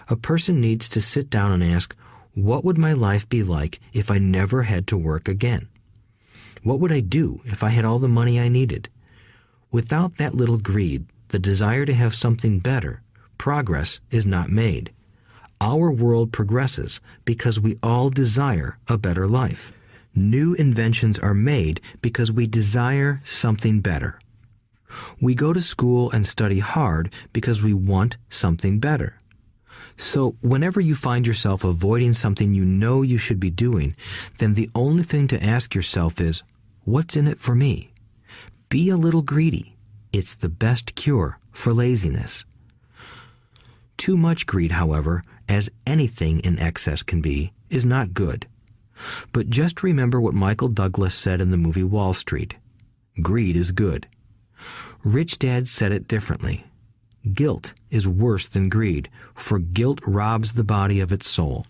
A person needs to sit down and ask, what would my life be like if I never had to work again? What would I do if I had all the money I needed? Without that little greed, the desire to have something better, progress is not made. Our world progresses because we all desire a better life. New inventions are made because we desire something better. We go to school and study hard because we want something better. So whenever you find yourself avoiding something you know you should be doing, then the only thing to ask yourself is, what's in it for me? Be a little greedy. It's the best cure for laziness. Too much greed, however, as anything in excess can be, is not good. But just remember what Michael Douglas said in the movie Wall Street. Greed is good. Rich Dad said it differently. Guilt is worse than greed, for guilt robs the body of its soul.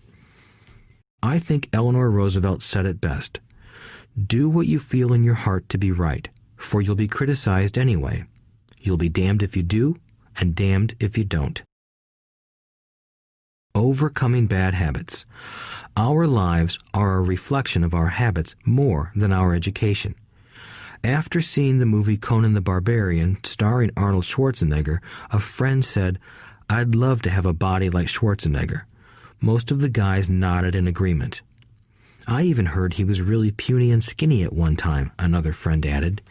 I think Eleanor Roosevelt said it best. Do what you feel in your heart to be right, for you'll be criticized anyway. You'll be damned if you do, and damned if you don't. Overcoming bad habits. Our lives are a reflection of our habits more than our education. After seeing the movie Conan the Barbarian, starring Arnold Schwarzenegger, a friend said, "I'd love to have a body like Schwarzenegger." Most of the guys nodded in agreement. "I even heard he was really puny and skinny at one time," another friend added.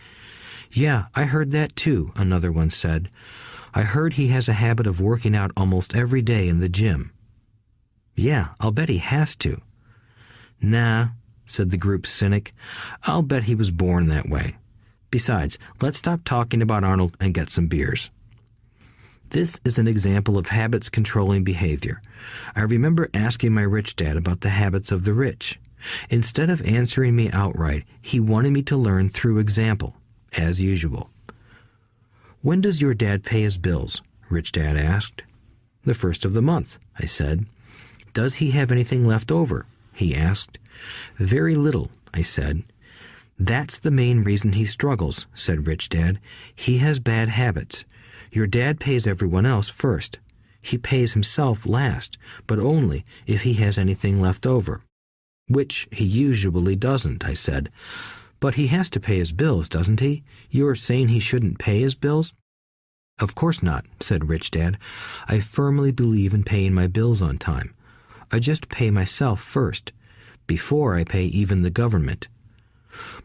"Yeah, I heard that too," another one said. "I heard he has a habit of working out almost every day in the gym." "Yeah, I'll bet he has to." "Nah," said the group's cynic. "I'll bet he was born that way. Besides, let's stop talking about Arnold and get some beers." This is an example of habits controlling behavior. I remember asking my rich dad about the habits of the rich. Instead of answering me outright, he wanted me to learn through example, as usual. "When does your dad pay his bills?" Rich Dad asked. "The first of the month," I said. "Does he have anything left over?" he asked. "Very little," I said. "That's the main reason he struggles," said Rich Dad. "He has bad habits. Your dad pays everyone else first. He pays himself last, but only if he has anything left over." "Which he usually doesn't," I said. "But he has to pay his bills, doesn't he? You're saying he shouldn't pay his bills?" "Of course not," said Rich Dad. "I firmly believe in paying my bills on time. I just pay myself first, before I pay even the government."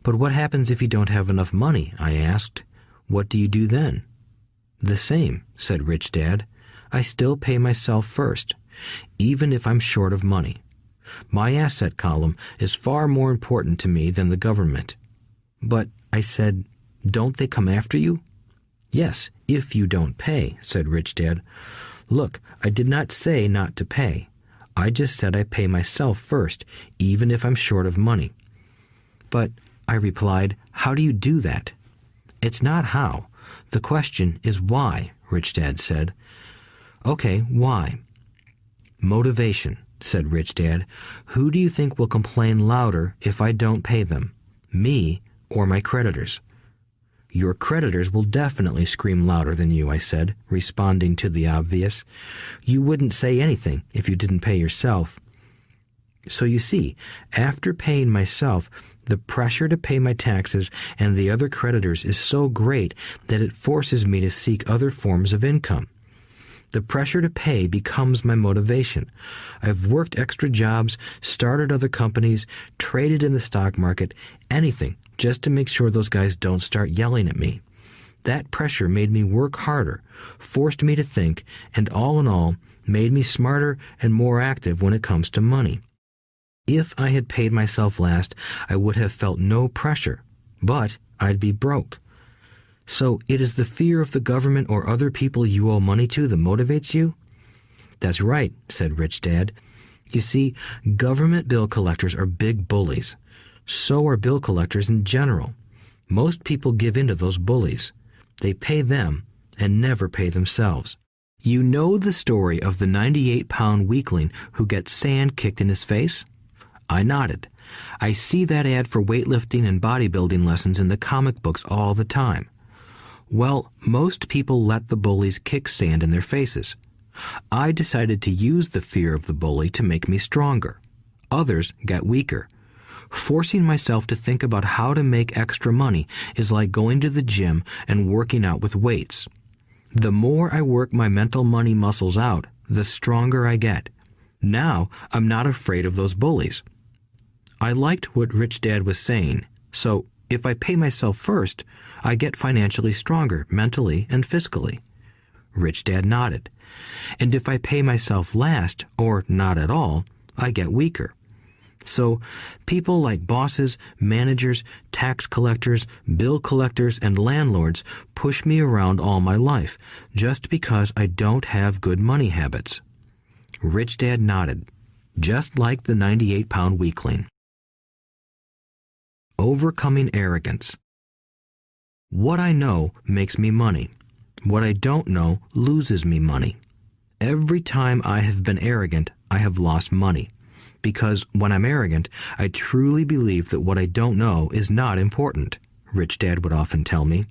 "But what happens if you don't have enough money?" I asked. "What do you do then?" "The same," said Rich Dad. "I still pay myself first, even if I'm short of money. My asset column is far more important to me than the government." "But," I said, "don't they come after you?" "Yes, if you don't pay," said Rich Dad. "Look, I did not say not to pay. I just said I pay myself first, even if I'm short of money." "But," I replied, "how do you do that?" "It's not how. The question is why," Rich Dad said. "Okay, why?" "Motivation," said Rich Dad. "Who do you think will complain louder if I don't pay them? Me or my creditors?" "Your creditors will definitely scream louder than you," I said, responding to the obvious. "You wouldn't say anything if you didn't pay yourself." So you see, after paying myself, the pressure to pay my taxes and the other creditors is so great that it forces me to seek other forms of income. The pressure to pay becomes my motivation. I've worked extra jobs, started other companies, traded in the stock market, anything, just to make sure those guys don't start yelling at me. That pressure made me work harder, forced me to think, and all in all, made me smarter and more active when it comes to money. If I had paid myself last, I would have felt no pressure, but I'd be broke. So it is the fear of the government or other people you owe money to that motivates you? That's right, said Rich Dad. You see, government bill collectors are big bullies. So are bill collectors in general. Most people give in to those bullies. They pay them and never pay themselves. You know the story of the 98-pound weakling who gets sand kicked in his face? I nodded. I see that ad for weightlifting and bodybuilding lessons in the comic books all the time. Well, most people let the bullies kick sand in their faces. I decided to use the fear of the bully to make me stronger. Others got weaker. Forcing myself to think about how to make extra money is like going to the gym and working out with weights. The more I work my mental money muscles out, the stronger I get. Now I'm not afraid of those bullies. I liked what Rich Dad was saying, so if I pay myself first, I get financially stronger mentally and fiscally. Rich Dad nodded. And if I pay myself last, or not at all, I get weaker. So people like bosses, managers, tax collectors, bill collectors, and landlords push me around all my life just because I don't have good money habits. Rich Dad nodded, just like the 98-pound weakling. Overcoming arrogance. What I know makes me money. What I don't know loses me money. Every time I have been arrogant, I have lost money. Because when I'm arrogant, I truly believe that what I don't know is not important, Rich Dad would often tell me.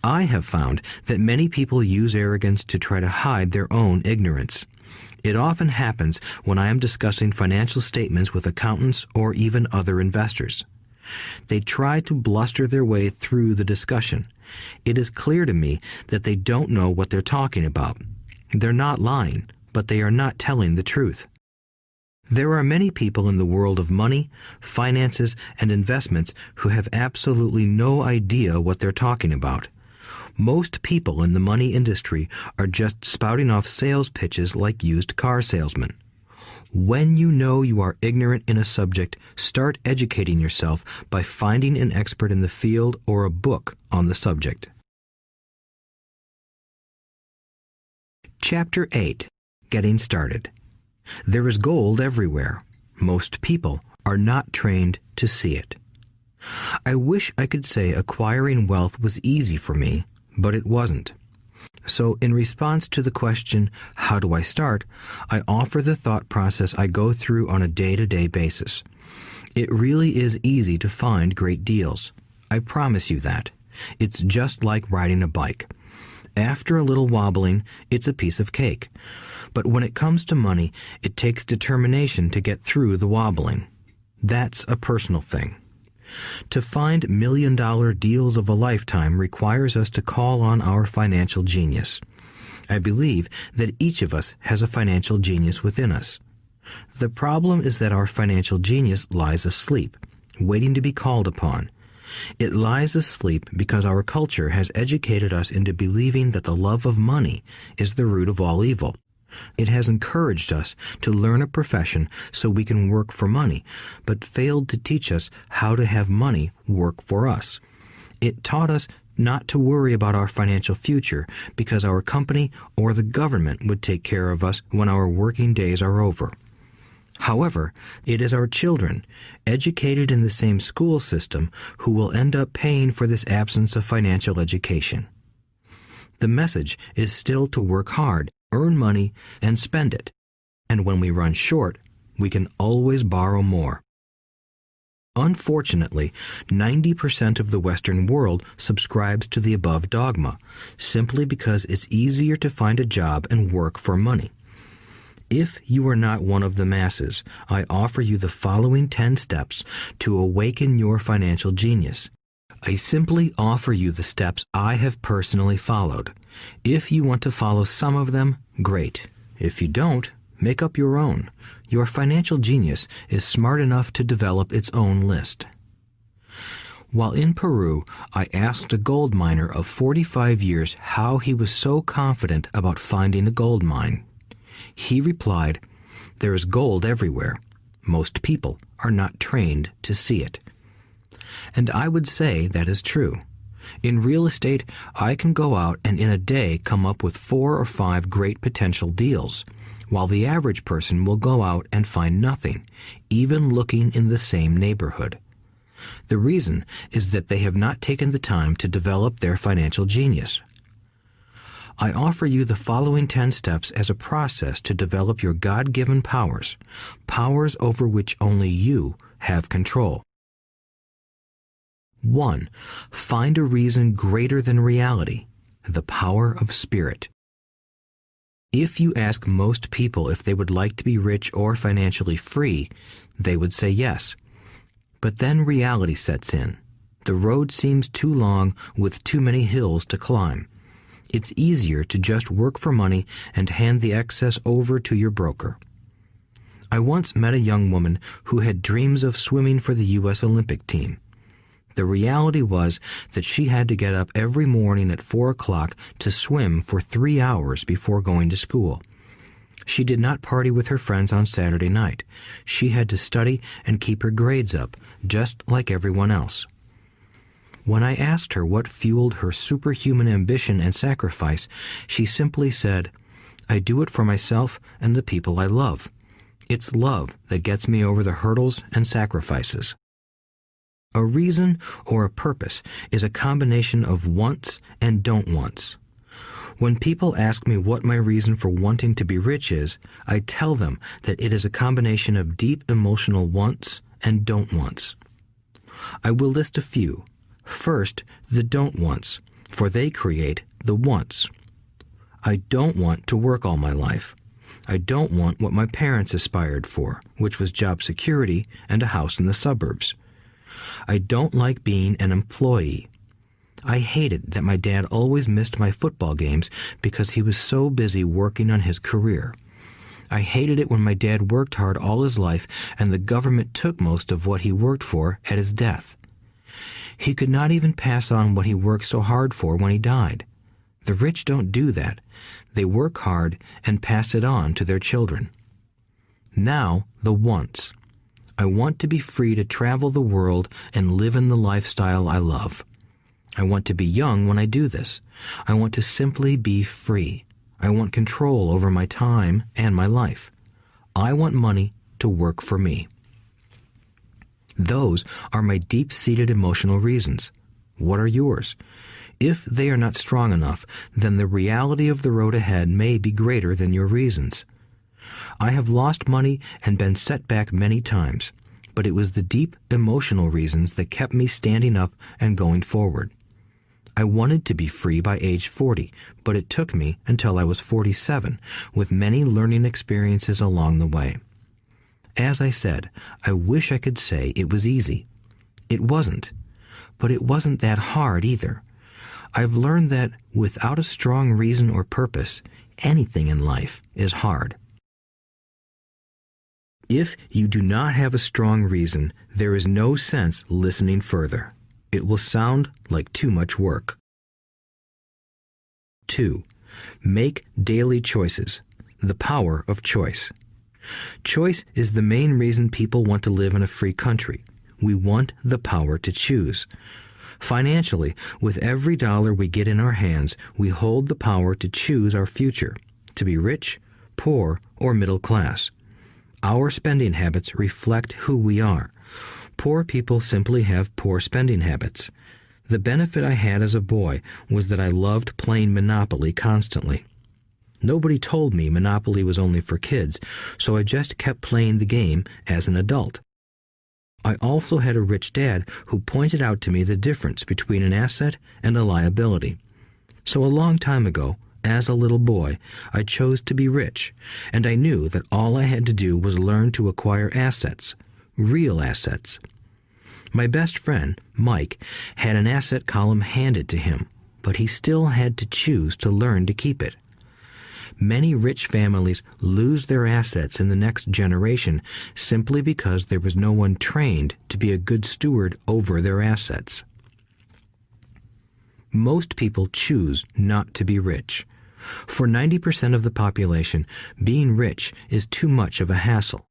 I have found that many people use arrogance to try to hide their own ignorance. It often happens when I am discussing financial statements with accountants or even other investors. They try to bluster their way through the discussion. It is clear to me that they don't know what they're talking about. They're not lying, but they are not telling the truth. There are many people in the world of money, finances, and investments who have absolutely no idea what they're talking about. Most people in the money industry are just spouting off sales pitches like used car salesmen. When you know you are ignorant in a subject, start educating yourself by finding an expert in the field or a book on the subject. Chapter 8. Getting Started. There is gold everywhere. Most people are not trained to see it. I wish I could say acquiring wealth was easy for me, but it wasn't. So in response to the question, how do I start, I offer the thought process I go through on a day-to-day basis. It really is easy to find great deals. I promise you that. It's just like riding a bike. After a little wobbling, it's a piece of cake. But when it comes to money, it takes determination to get through the wobbling. That's a personal thing. To find million-dollar deals of a lifetime requires us to call on our financial genius. I believe that each of us has a financial genius within us. The problem is that our financial genius lies asleep, waiting to be called upon. It lies asleep because our culture has educated us into believing that the love of money is the root of all evil. It has encouraged us to learn a profession so we can work for money, but failed to teach us how to have money work for us. It taught us not to worry about our financial future because our company or the government would take care of us when our working days are over. However, it is our children, educated in the same school system, who will end up paying for this absence of financial education. The message is still to work hard, earn money, and spend it. And when we run short, we can always borrow more. Unfortunately, 90% of the Western world subscribes to the above dogma, simply because it's easier to find a job and work for money. If you are not one of the masses, I offer you the following 10 steps to awaken your financial genius. I simply offer you the steps I have personally followed. If you want to follow some of them, great. If you don't, make up your own. Your financial genius is smart enough to develop its own list. While in Peru, I asked a gold miner of 45 years how he was so confident about finding a gold mine. He replied, "There is gold everywhere. Most people are not trained to see it." And I would say that is true. In real estate, I can go out and in a day come up with 4 or 5 great potential deals, while the average person will go out and find nothing, even looking in the same neighborhood. The reason is that they have not taken the time to develop their financial genius. I offer you the following 10 steps as a process to develop your God-given powers, powers over which only you have control. 1. Find a reason greater than reality, the power of spirit. If you ask most people if they would like to be rich or financially free, they would say yes. But then reality sets in. The road seems too long with too many hills to climb. It's easier to just work for money and hand the excess over to your broker. I once met a young woman who had dreams of swimming for the U.S. Olympic team. The reality was that she had to get up every morning at 4 o'clock to swim for 3 hours before going to school. She did not party with her friends on Saturday night. She had to study and keep her grades up, just like everyone else. When I asked her what fueled her superhuman ambition and sacrifice, she simply said, "I do it for myself and the people I love. It's love that gets me over the hurdles and sacrifices." A reason or a purpose is a combination of wants and don't wants. When people ask me what my reason for wanting to be rich is, I tell them that it is a combination of deep emotional wants and don't wants. I will list a few. First, the don't wants, for they create the wants. I don't want to work all my life. I don't want what my parents aspired for, which was job security and a house in the suburbs. I don't like being an employee. I hated that my dad always missed my football games because he was so busy working on his career. I hated it when my dad worked hard all his life and the government took most of what he worked for at his death. He could not even pass on what he worked so hard for when he died. The rich don't do that. They work hard and pass it on to their children. Now, the wants. I want to be free to travel the world and live in the lifestyle I love. I want to be young when I do this. I want to simply be free. I want control over my time and my life. I want money to work for me. Those are my deep-seated emotional reasons. What are yours? If they are not strong enough, then the reality of the road ahead may be greater than your reasons. I have lost money and been set back many times, but it was the deep emotional reasons that kept me standing up and going forward. I wanted to be free by age 40, but it took me until I was 47, with many learning experiences along the way. As I said, I wish I could say it was easy. It wasn't, but it wasn't that hard either. I've learned that without a strong reason or purpose, anything in life is hard. If you do not have a strong reason, there is no sense listening further. It will sound like too much work. 2. Make daily choices. The power of choice. Choice is the main reason people want to live in a free country. We want the power to choose. Financially, with every dollar we get in our hands, we hold the power to choose our future, to be rich, poor, or middle class. Our spending habits reflect who we are. Poor people simply have poor spending habits. The benefit I had as a boy was that I loved playing Monopoly constantly. Nobody told me Monopoly was only for kids, so I just kept playing the game as an adult. I also had a rich dad who pointed out to me the difference between an asset and a liability. So a long time ago, as a little boy, I chose to be rich, and I knew that all I had to do was learn to acquire assets, real assets. My best friend, Mike, had an asset column handed to him, but he still had to choose to learn to keep it. Many rich families lose their assets in the next generation simply because there was no one trained to be a good steward over their assets. Most people choose not to be rich. For 90% of the population, being rich is too much of a hassle.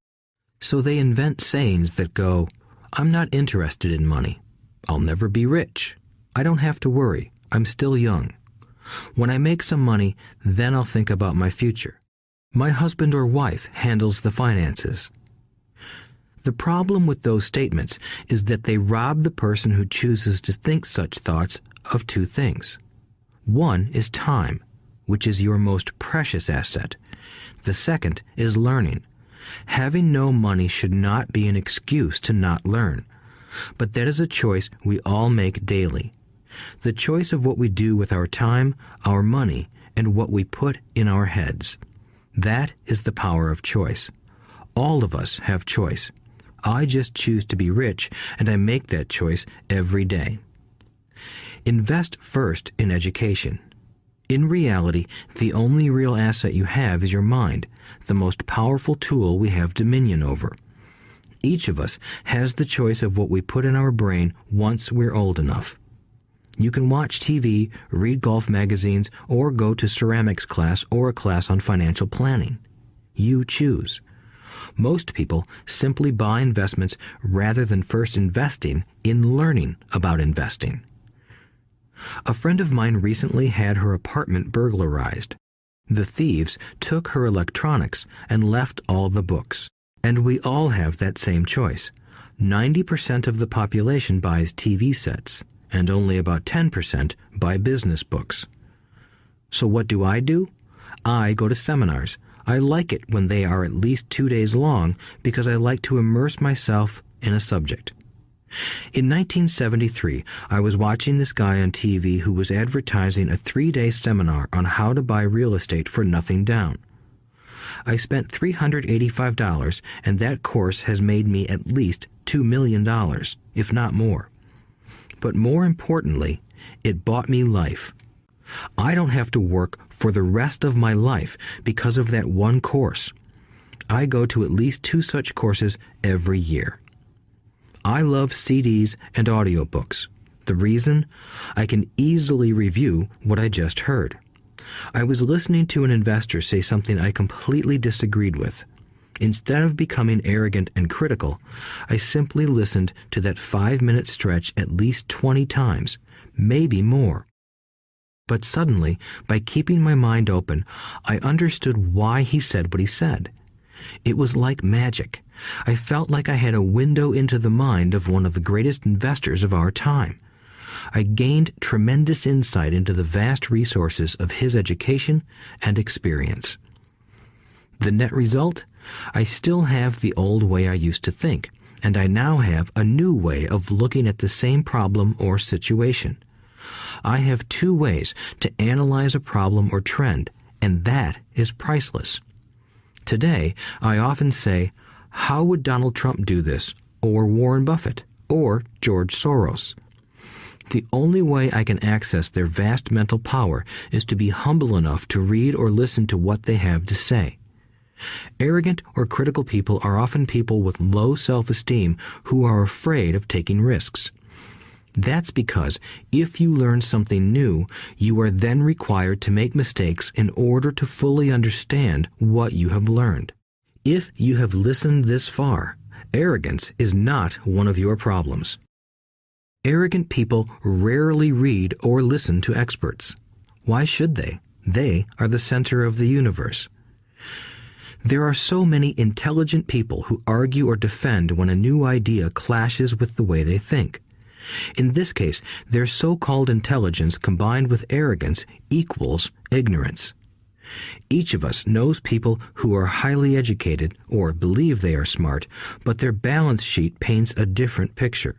So they invent sayings that go, "I'm not interested in money. I'll never be rich. I don't have to worry. I'm still young. When I make some money, then I'll think about my future. My husband or wife handles the finances." The problem with those statements is that they rob the person who chooses to think such thoughts of two things. One is time, which is your most precious asset. The second is learning. Having no money should not be an excuse to not learn, but that is a choice we all make daily. The choice of what we do with our time, our money, and what we put in our heads. That is the power of choice. All of us have choice. I just choose to be rich, and I make that choice every day. Invest first in education. In reality, the only real asset you have is your mind, the most powerful tool we have dominion over. Each of us has the choice of what we put in our brain once we're old enough. You can watch TV, read golf magazines, or go to ceramics class or a class on financial planning. You choose. Most people simply buy investments rather than first investing in learning about investing. A friend of mine recently had her apartment burglarized. The thieves took her electronics and left all the books. And we all have that same choice. 90% of the population buys TV sets, and only about 10% buy business books. So what do? I go to seminars. I like it when they are at least 2 days long because I like to immerse myself in a subject. In 1973, I was watching this guy on TV who was advertising a 3-day seminar on how to buy real estate for nothing down. I spent $385, and that course has made me at least $2 million, if not more. But more importantly, it bought me life. I don't have to work for the rest of my life because of that one course. I go to at least 2 such courses every year. I love CDs and audiobooks. The reason? I can easily review what I just heard. I was listening to an investor say something I completely disagreed with. Instead of becoming arrogant and critical, I simply listened to that 5-minute stretch at least 20 times, maybe more. But suddenly, by keeping my mind open, I understood why he said what he said. It was like magic. I felt like I had a window into the mind of one of the greatest investors of our time. I gained tremendous insight into the vast resources of his education and experience. The net result? I still have the old way I used to think, and I now have a new way of looking at the same problem or situation. I have 2 ways to analyze a problem or trend, and that is priceless. Today, I often say, how would Donald Trump do this, or Warren Buffett, or George Soros? The only way I can access their vast mental power is to be humble enough to read or listen to what they have to say. Arrogant or critical people are often people with low self-esteem who are afraid of taking risks. That's because if you learn something new, you are then required to make mistakes in order to fully understand what you have learned. If you have listened this far, arrogance is not one of your problems. Arrogant people rarely read or listen to experts. Why should they? They are the center of the universe. There are so many intelligent people who argue or defend when a new idea clashes with the way they think. In this case, their so-called intelligence combined with arrogance equals ignorance. Each of us knows people who are highly educated or believe they are smart, but their balance sheet paints a different picture.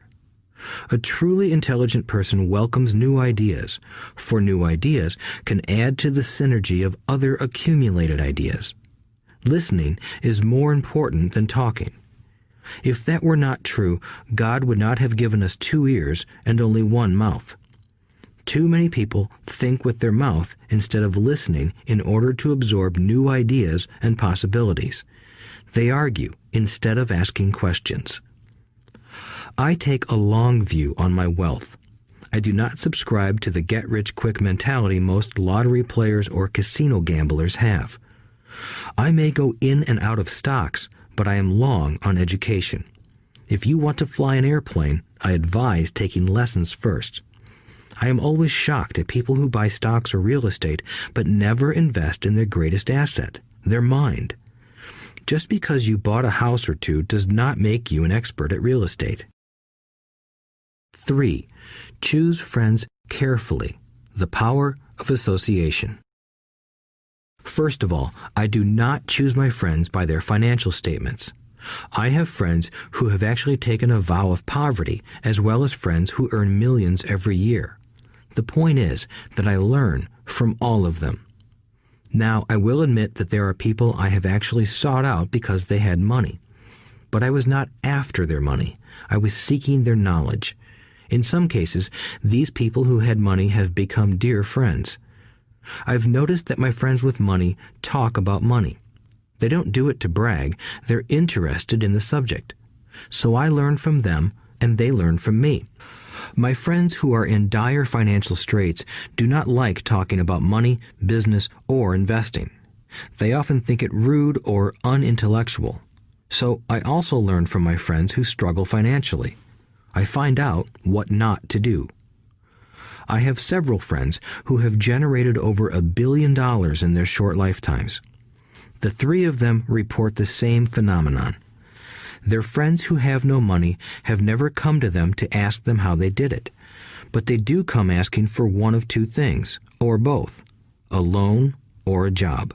A truly intelligent person welcomes new ideas, for new ideas can add to the synergy of other accumulated ideas. Listening is more important than talking. If that were not true, God would not have given us 2 ears and only 1 mouth. Too many people think with their mouth instead of listening in order to absorb new ideas and possibilities. They argue instead of asking questions. I take a long view on my wealth. I do not subscribe to the get-rich-quick mentality most lottery players or casino gamblers have. I may go in and out of stocks, but I am long on education. If you want to fly an airplane, I advise taking lessons first. I am always shocked at people who buy stocks or real estate but never invest in their greatest asset, their mind. Just because you bought a house or 2 does not make you an expert at real estate. 3. Choose friends carefully. The power of association. First of all, I do not choose my friends by their financial statements. I have friends who have actually taken a vow of poverty, as well as friends who earn millions every year. The point is that I learn from all of them. Now, I will admit that there are people I have actually sought out because they had money. But I was not after their money. I was seeking their knowledge. In some cases, these people who had money have become dear friends. I've noticed that my friends with money talk about money. They don't do it to brag. They're interested in the subject. So I learn from them, and they learn from me. My friends who are in dire financial straits do not like talking about money, business, or investing. They often think it rude or unintellectual. So I also learn from my friends who struggle financially. I find out what not to do. I have several friends who have generated over $1 billion in their short lifetimes. The 3 of them report the same phenomenon. Their friends who have no money have never come to them to ask them how they did it, but they do come asking for one of 2 things, or both: a loan, or a job.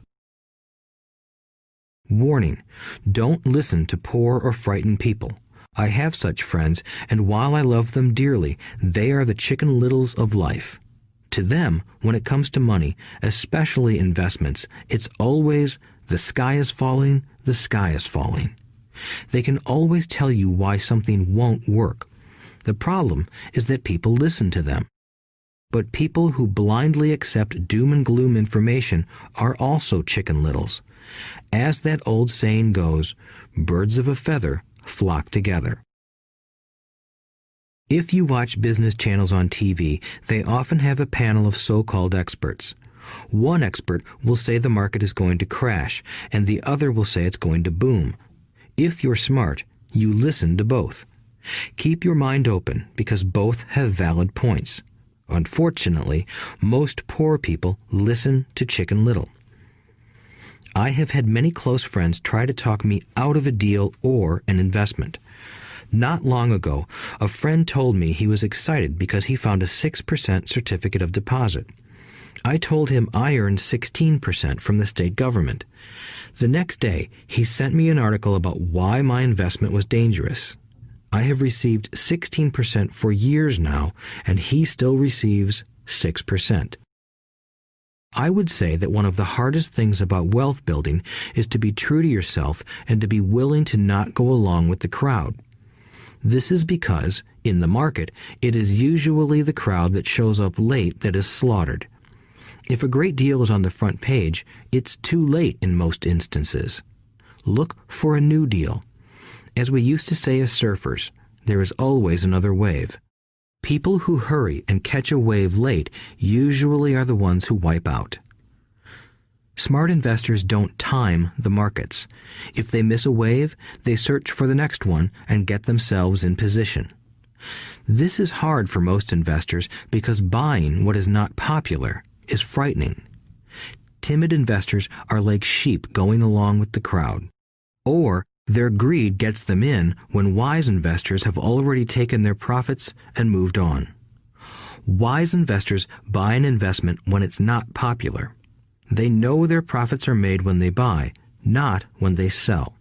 Warning: don't listen to poor or frightened people. I have such friends, and while I love them dearly, they are the Chicken Littles of life. To them, when it comes to money, especially investments, it's always, the sky is falling, the sky is falling. They can always tell you why something won't work. The problem is that people listen to them. But people who blindly accept doom and gloom information are also Chicken Littles. As that old saying goes, birds of a feather flock together. If you watch business channels on TV, they often have a panel of so-called experts. One expert will say the market is going to crash, and the other will say it's going to boom. If you're smart, you listen to both. Keep your mind open, because both have valid points. Unfortunately, most poor people listen to Chicken Little. I have had many close friends try to talk me out of a deal or an investment. Not long ago, a friend told me he was excited because he found a 6% certificate of deposit. I told him I earned 16% from the state government. The next day, he sent me an article about why my investment was dangerous. I have received 16% for years now, and he still receives 6%. I would say that one of the hardest things about wealth building is to be true to yourself and to be willing to not go along with the crowd. This is because, in the market, it is usually the crowd that shows up late that is slaughtered. If a great deal is on the front page, it's too late in most instances. Look for a new deal. As we used to say as surfers, there is always another wave. People who hurry and catch a wave late usually are the ones who wipe out. Smart investors don't time the markets. If they miss a wave, they search for the next one and get themselves in position. This is hard for most investors because buying what is not popular is frightening. Timid investors are like sheep going along with the crowd. Or their greed gets them in when wise investors have already taken their profits and moved on. Wise investors buy an investment when it's not popular. They know their profits are made when they buy, not when they sell.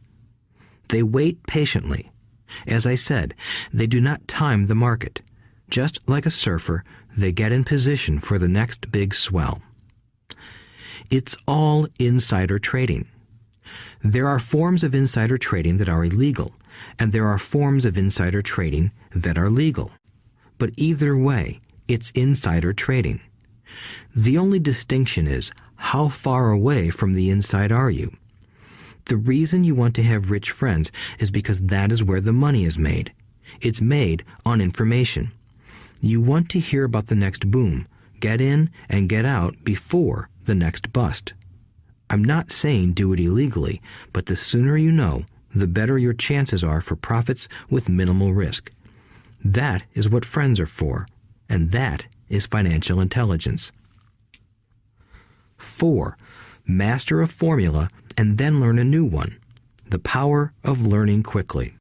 They wait patiently. As I said, they do not time the market. Just like a surfer, they get in position for the next big swell. It's all insider trading. There are forms of insider trading that are illegal, and there are forms of insider trading that are legal. But either way, it's insider trading. The only distinction is, how far away from the inside are you? The reason you want to have rich friends is because that is where the money is made. It's made on information. You want to hear about the next boom, get in and get out before the next bust. I'm not saying do it illegally, but the sooner you know, the better your chances are for profits with minimal risk. That is what friends are for, and that is financial intelligence. 4. Master a formula and then learn a new one. The power of learning quickly.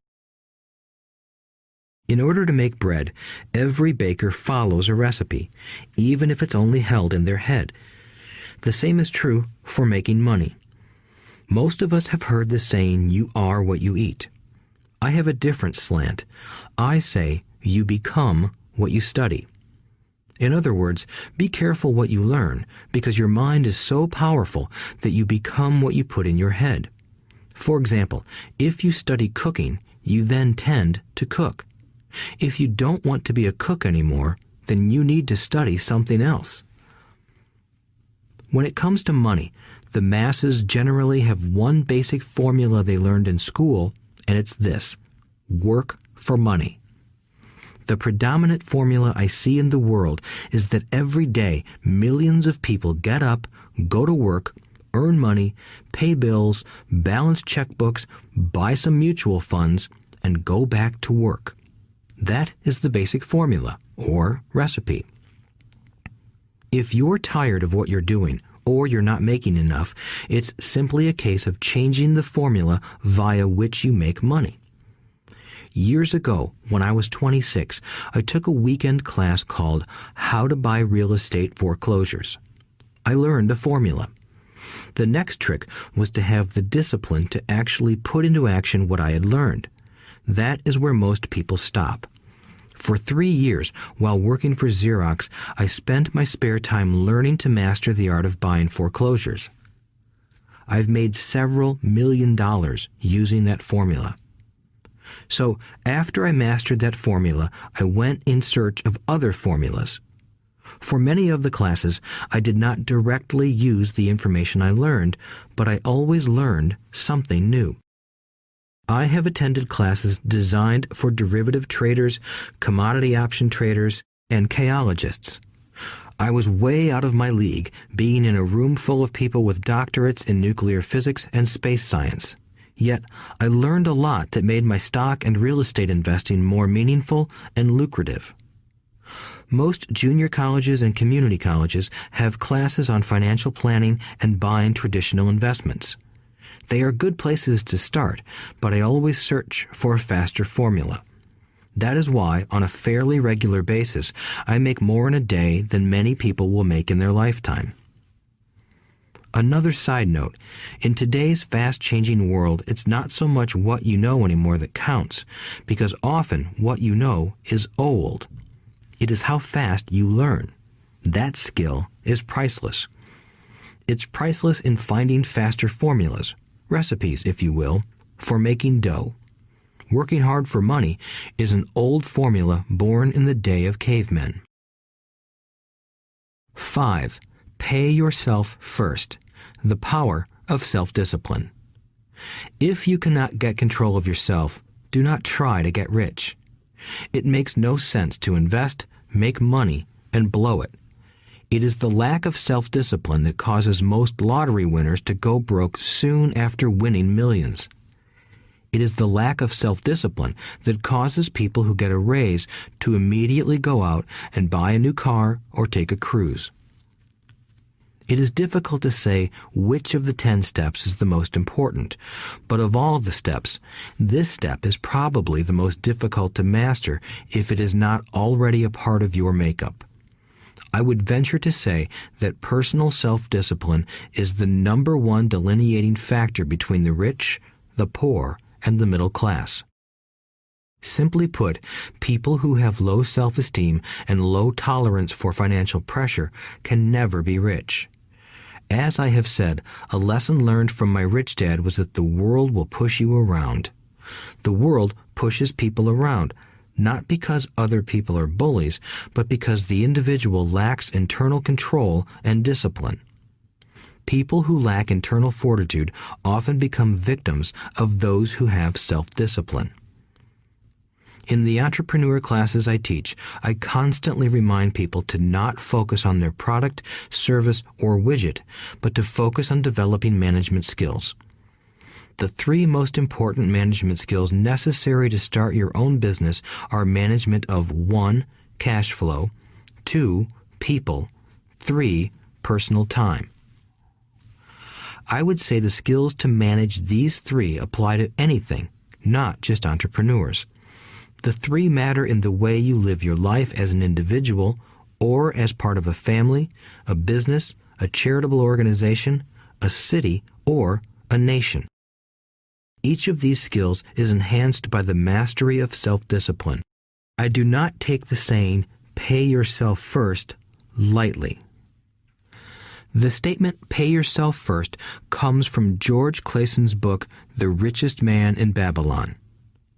In order to make bread, every baker follows a recipe, even if it's only held in their head. The same is true for making money. Most of us have heard the saying, "You are what you eat." I have a different slant. I say, you become what you study. In other words, be careful what you learn, because your mind is so powerful that you become what you put in your head. For example, if you study cooking, you then tend to cook. If you don't want to be a cook anymore, then you need to study something else. When it comes to money, the masses generally have one basic formula they learned in school, and it's this: work for money. The predominant formula I see in the world is that every day millions of people get up, go to work, earn money, pay bills, balance checkbooks, buy some mutual funds, and go back to work. That is the basic formula, or recipe. If you're tired of what you're doing, or you're not making enough, it's simply a case of changing the formula via which you make money. Years ago, when I was 26, I took a weekend class called How to Buy Real Estate Foreclosures. I learned a formula. The next trick was to have the discipline to actually put into action what I had learned. That is where most people stop. For 3 years, while working for Xerox, I spent my spare time learning to master the art of buying foreclosures. I've made several $million using that formula. So after I mastered that formula, I went in search of other formulas. For many of the classes, I did not directly use the information I learned, but I always learned something new. I have attended classes designed for derivative traders, commodity option traders, and chaologists. I was way out of my league, being in a room full of people with doctorates in nuclear physics and space science. Yet, I learned a lot that made my stock and real estate investing more meaningful and lucrative. Most junior colleges and community colleges have classes on financial planning and buying traditional investments. They are good places to start, but I always search for a faster formula. That is why, on a fairly regular basis, I make more in a day than many people will make in their lifetime. Another side note, in today's fast-changing world, it's not so much what you know anymore that counts, because often what you know is old. It is how fast you learn. That skill is priceless. It's priceless in finding faster formulas, recipes, if you will, for making dough. Working hard for money is an old formula born in the day of cavemen. 5. Pay yourself first. The power of self-discipline. If you cannot get control of yourself, do not try to get rich. It makes no sense to invest, make money, and blow it. It is the lack of self-discipline that causes most lottery winners to go broke soon after winning millions. It is the lack of self-discipline that causes people who get a raise to immediately go out and buy a new car or take a cruise. It is difficult to say which of the 10 steps is the most important, but of all the steps, this step is probably the most difficult to master if it is not already a part of your makeup. I would venture to say that personal self-discipline is the number one delineating factor between the rich, the poor, and the middle class. Simply put, people who have low self-esteem and low tolerance for financial pressure can never be rich. As I have said, a lesson learned from my rich dad was that the world will push you around. The world pushes people around, not because other people are bullies, but because the individual lacks internal control and discipline. People who lack internal fortitude often become victims of those who have self-discipline. In the entrepreneur classes I teach, I constantly remind people to not focus on their product, service, or widget, but to focus on developing management skills. The 3 most important management skills necessary to start your own business are management of 1. Cash flow, 2. People, 3. Personal time. I would say the skills to manage these 3 apply to anything, not just entrepreneurs. The 3 matter in the way you live your life as an individual or as part of a family, a business, a charitable organization, a city, or a nation. Each of these skills is enhanced by the mastery of self-discipline. I do not take the saying, "pay yourself first," lightly. The statement, "pay yourself first," comes from George Clayson's book, The Richest Man in Babylon.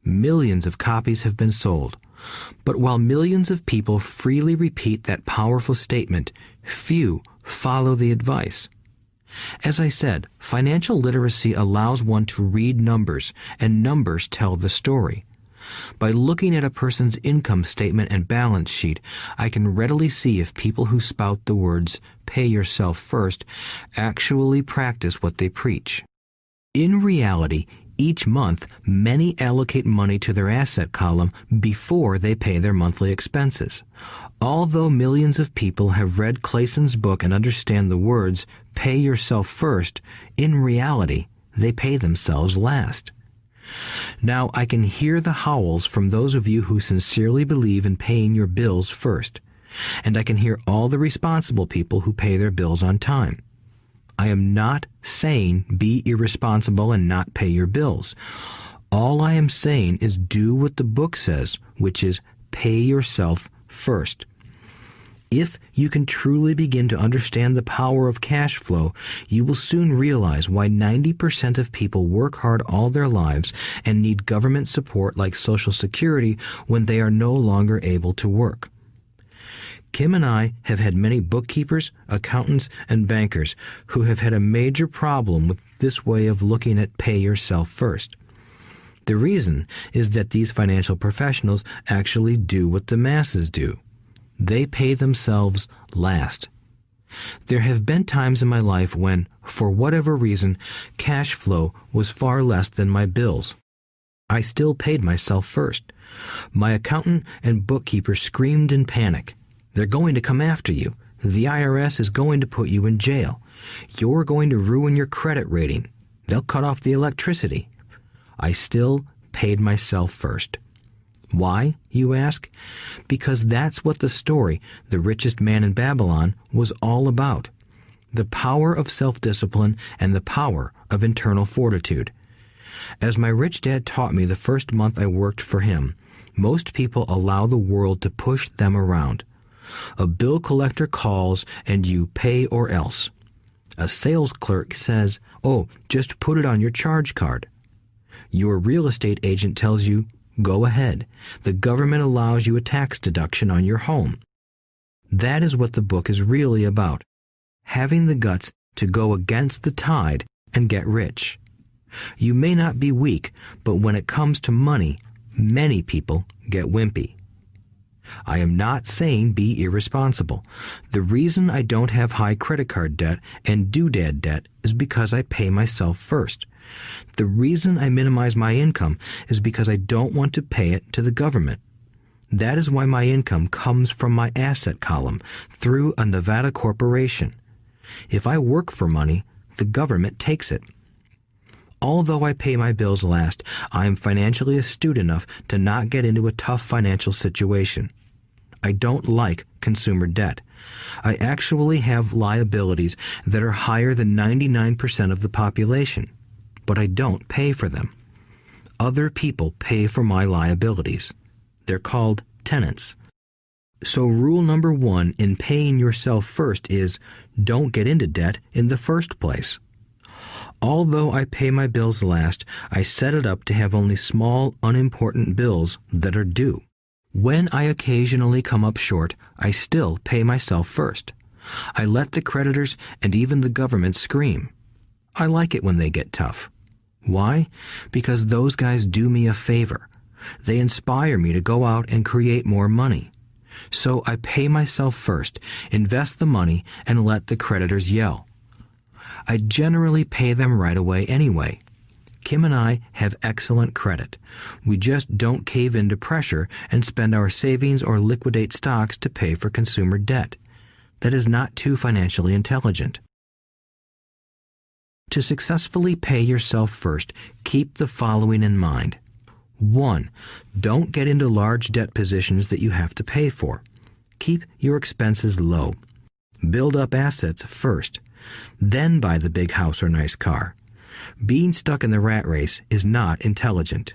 Millions of copies have been sold. But while millions of people freely repeat that powerful statement, few follow the advice. As I said, financial literacy allows one to read numbers, and numbers tell the story. By looking at a person's income statement and balance sheet, I can readily see if people who spout the words, "pay yourself first," actually practice what they preach. In reality, each month, many allocate money to their asset column before they pay their monthly expenses. Although millions of people have read Clayson's book and understand the words, "pay yourself first," in reality, they pay themselves last. Now, I can hear the howls from those of you who sincerely believe in paying your bills first. and I can hear all the responsible people who pay their bills on time. I am not saying be irresponsible and not pay your bills. All I am saying is do what the book says, which is pay yourself first. If you can truly begin to understand the power of cash flow, you will soon realize why 90% of people work hard all their lives and need government support like Social Security when they are no longer able to work. Kim and I have had many bookkeepers, accountants, and bankers who have had a major problem with this way of looking at pay yourself first. The reason is that these financial professionals actually do what the masses do. They pay themselves last. There have been times in my life when, for whatever reason, cash flow was far less than my bills. I still paid myself first. My accountant and bookkeeper screamed in panic. They're going to come after you. The IRS is going to put you in jail. You're going to ruin your credit rating. They'll cut off the electricity. I still paid myself first. Why, you ask? Because that's what the story, The Richest Man in Babylon, was all about. The power of self-discipline and the power of internal fortitude. As my rich dad taught me the first month I worked for him, most people allow the world to push them around. A bill collector calls and you pay or else. A sales clerk says, "Oh, just put it on your charge card." Your real estate agent tells you, "Go ahead. The government allows you a tax deduction on your home." That is what the book is really about. Having the guts to go against the tide and get rich. You may not be weak, but when it comes to money, many people get wimpy. I am not saying be irresponsible. The reason I don't have high credit card debt and doodad debt is because I pay myself first. The reason I minimize my income is because I don't want to pay it to the government. That is why my income comes from my asset column through a Nevada corporation. If I work for money, the government takes it. Although I pay my bills last, I am financially astute enough to not get into a tough financial situation. I don't like consumer debt. I actually have liabilities that are higher than 99% of the population, but I don't pay for them. Other people pay for my liabilities. They're called tenants. So rule number 1 in paying yourself first is don't get into debt in the first place. Although I pay my bills last, I set it up to have only small, unimportant bills that are due. When I occasionally come up short, I still pay myself first. I let the creditors and even the government scream. I like it when they get tough. Why? Because those guys do me a favor. They inspire me to go out and create more money. So I pay myself first, invest the money, and let the creditors yell. I generally pay them right away anyway. Kim and I have excellent credit. We just don't cave into pressure and spend our savings or liquidate stocks to pay for consumer debt. That is not too financially intelligent. To successfully pay yourself first, keep the following in mind. 1. Don't get into large debt positions that you have to pay for. Keep your expenses low. Build up assets first. Then buy the big house or nice car. Being stuck in the rat race is not intelligent.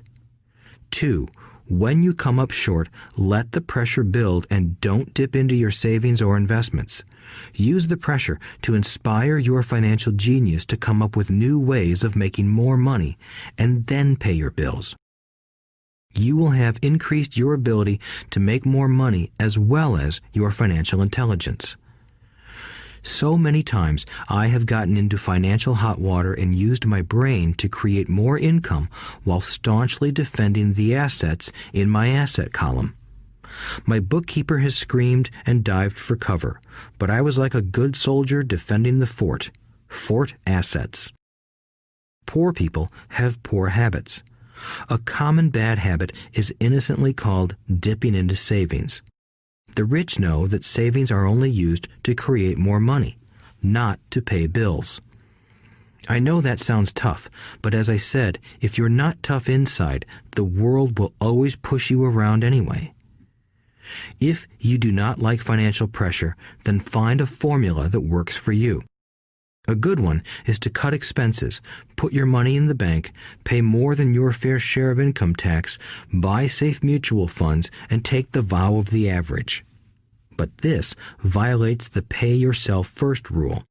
2. When you come up short, let the pressure build and don't dip into your savings or investments. Use the pressure to inspire your financial genius to come up with new ways of making more money and then pay your bills. You will have increased your ability to make more money as well as your financial intelligence. So many times I have gotten into financial hot water and used my brain to create more income while staunchly defending the assets in my asset column. My bookkeeper has screamed and dived for cover, but I was like a good soldier defending the fort. Fort assets. Poor people have poor habits. A common bad habit is innocently called dipping into savings. The rich know that savings are only used to create more money, not to pay bills. I know that sounds tough, but as I said, if you're not tough inside, the world will always push you around anyway. If you do not like financial pressure, then find a formula that works for you. A good one is to cut expenses, put your money in the bank, pay more than your fair share of income tax, buy safe mutual funds, and take the vow of the average. But this violates the pay yourself first rule.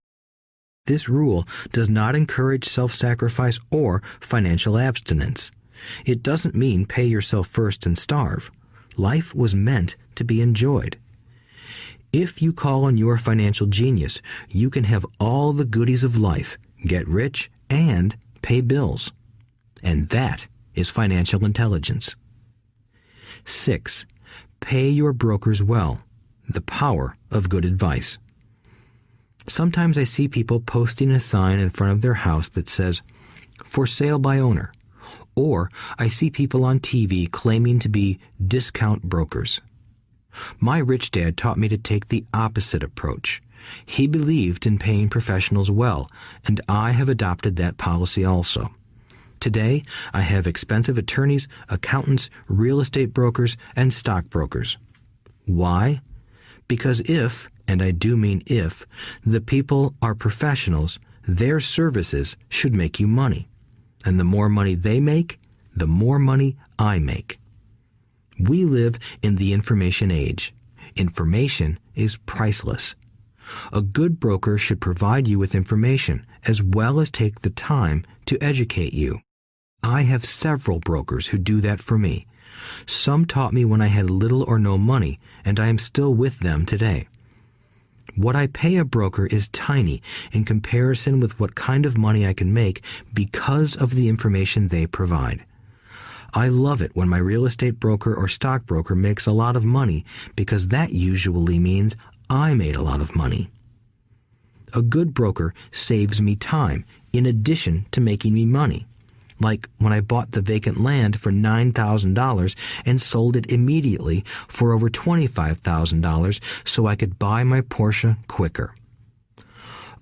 This rule does not encourage self-sacrifice or financial abstinence. It doesn't mean pay yourself first and starve. Life was meant to be enjoyed. If you call on your financial genius, you can have all the goodies of life, get rich, and pay bills. And that is financial intelligence. 6. Pay your brokers well. The power of good advice. Sometimes I see people posting a sign in front of their house that says, "For sale by owner." Or I see people on TV claiming to be discount brokers. My rich dad taught me to take the opposite approach. He believed in paying professionals well, and I have adopted that policy also. Today, I have expensive attorneys, accountants, real estate brokers, and stockbrokers. Why? Because if, and I do mean if, the people are professionals, their services should make you money. And the more money they make, the more money I make. We live in the information age. Information is priceless. A good broker should provide you with information as well as take the time to educate you. I have several brokers who do that for me. Some taught me when I had little or no money, and I am still with them today. What I pay a broker is tiny in comparison with what kind of money I can make because of the information they provide. I love it when my real estate broker or stockbroker makes a lot of money because that usually means I made a lot of money. A good broker saves me time in addition to making me money. Like when I bought the vacant land for $9,000 and sold it immediately for over $25,000 so I could buy my Porsche quicker.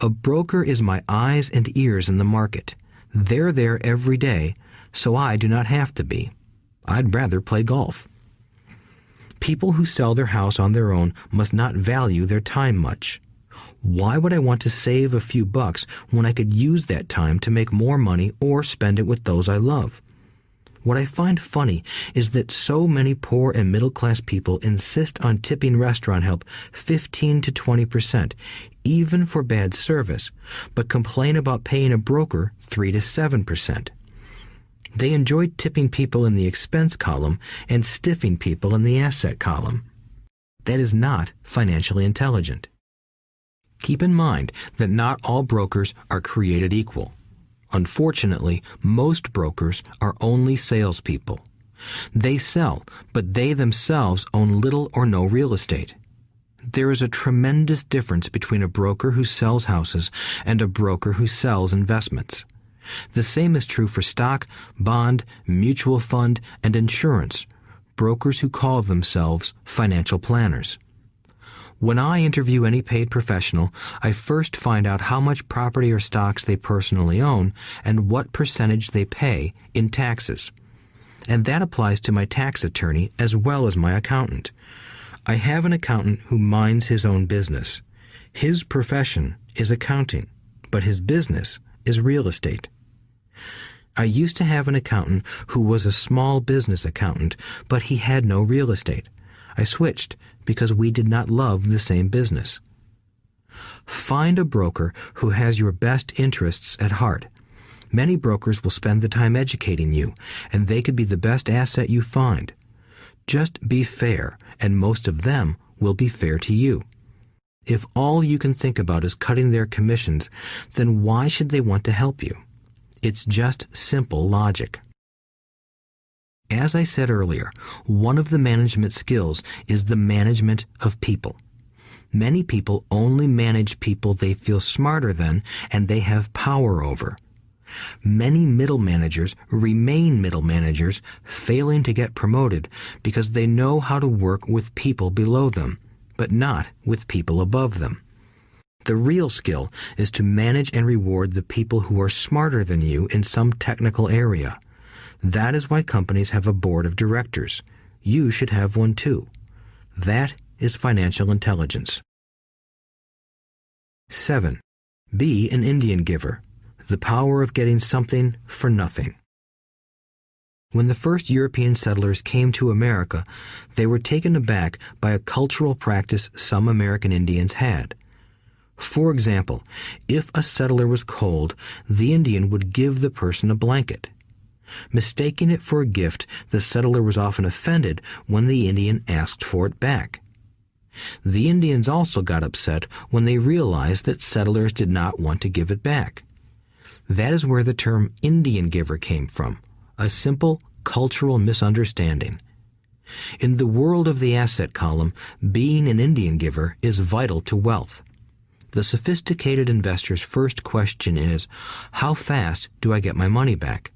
A broker is my eyes and ears in the market. They're there every day, so I do not have to be. I'd rather play golf. People who sell their house on their own must not value their time much. Why would I want to save a few bucks when I could use that time to make more money or spend it with those I love? What I find funny is that so many poor and middle-class people insist on tipping restaurant help 15 to 20%, even for bad service, but complain about paying a broker 3 to 7%. They enjoy tipping people in the expense column and stiffing people in the asset column. That is not financially intelligent. Keep in mind that not all brokers are created equal. Unfortunately, most brokers are only salespeople. They sell, but they themselves own little or no real estate. There is a tremendous difference between a broker who sells houses and a broker who sells investments. The same is true for stock, bond, mutual fund, and insurance, brokers who call themselves financial planners. When I interview any paid professional, I first find out how much property or stocks they personally own and what percentage they pay in taxes. And that applies to my tax attorney as well as my accountant. I have an accountant who minds his own business. His profession is accounting, but his business is real estate. I used to have an accountant who was a small business accountant, but he had no real estate. I switched because we did not love the same business. Find a broker who has your best interests at heart. Many brokers will spend the time educating you, and they could be the best asset you find. Just be fair, and most of them will be fair to you. If all you can think about is cutting their commissions, then why should they want to help you? It's just simple logic. As I said earlier, one of the management skills is the management of people. Many people only manage people they feel smarter than and they have power over. Many middle managers remain middle managers, failing to get promoted because they know how to work with people below them, but not with people above them. The real skill is to manage and reward the people who are smarter than you in some technical area. That is why companies have a board of directors. You should have one too. That is financial intelligence. 7. Be an Indian giver. The power of getting something for nothing. When the first European settlers came to America, they were taken aback by a cultural practice some American Indians had. For example, if a settler was cold, the Indian would give the person a blanket. Mistaking it for a gift, the settler was often offended when the Indian asked for it back. The Indians also got upset when they realized that settlers did not want to give it back. That is where the term Indian giver came from, a simple cultural misunderstanding. In the world of the asset column, being an Indian giver is vital to wealth. The sophisticated investor's first question is, how fast do I get my money back?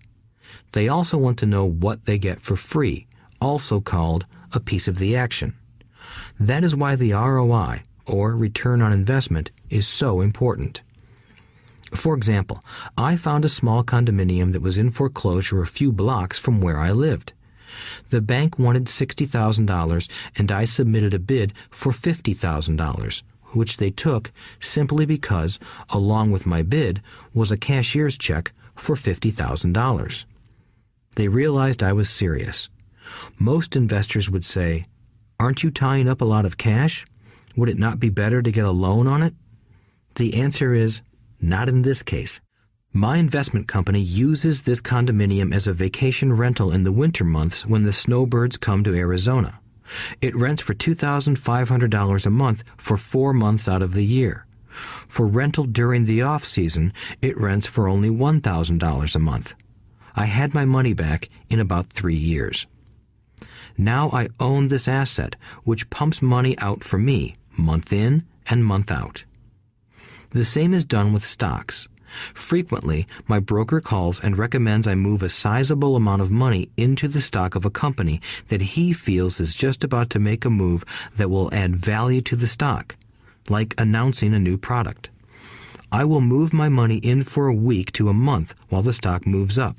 They also want to know what they get for free, also called a piece of the action. That is why the ROI, or return on investment, is so important. For example, I found a small condominium that was in foreclosure a few blocks from where I lived. The bank wanted $60,000 and I submitted a bid for $50,000, which they took simply because, along with my bid, was a cashier's check for $50,000. They realized I was serious. Most investors would say, "Aren't you tying up a lot of cash? Would it not be better to get a loan on it?" The answer is, not in this case. My investment company uses this condominium as a vacation rental in the winter months when the snowbirds come to Arizona. It rents for $2,500 a month for 4 months out of the year. For rental during the off-season, it rents for only $1,000 a month. I had my money back in about 3 years. Now I own this asset, which pumps money out for me, month in and month out. The same is done with stocks. Frequently, my broker calls and recommends I move a sizable amount of money into the stock of a company that he feels is just about to make a move that will add value to the stock, like announcing a new product. I will move my money in for a week to a month while the stock moves up.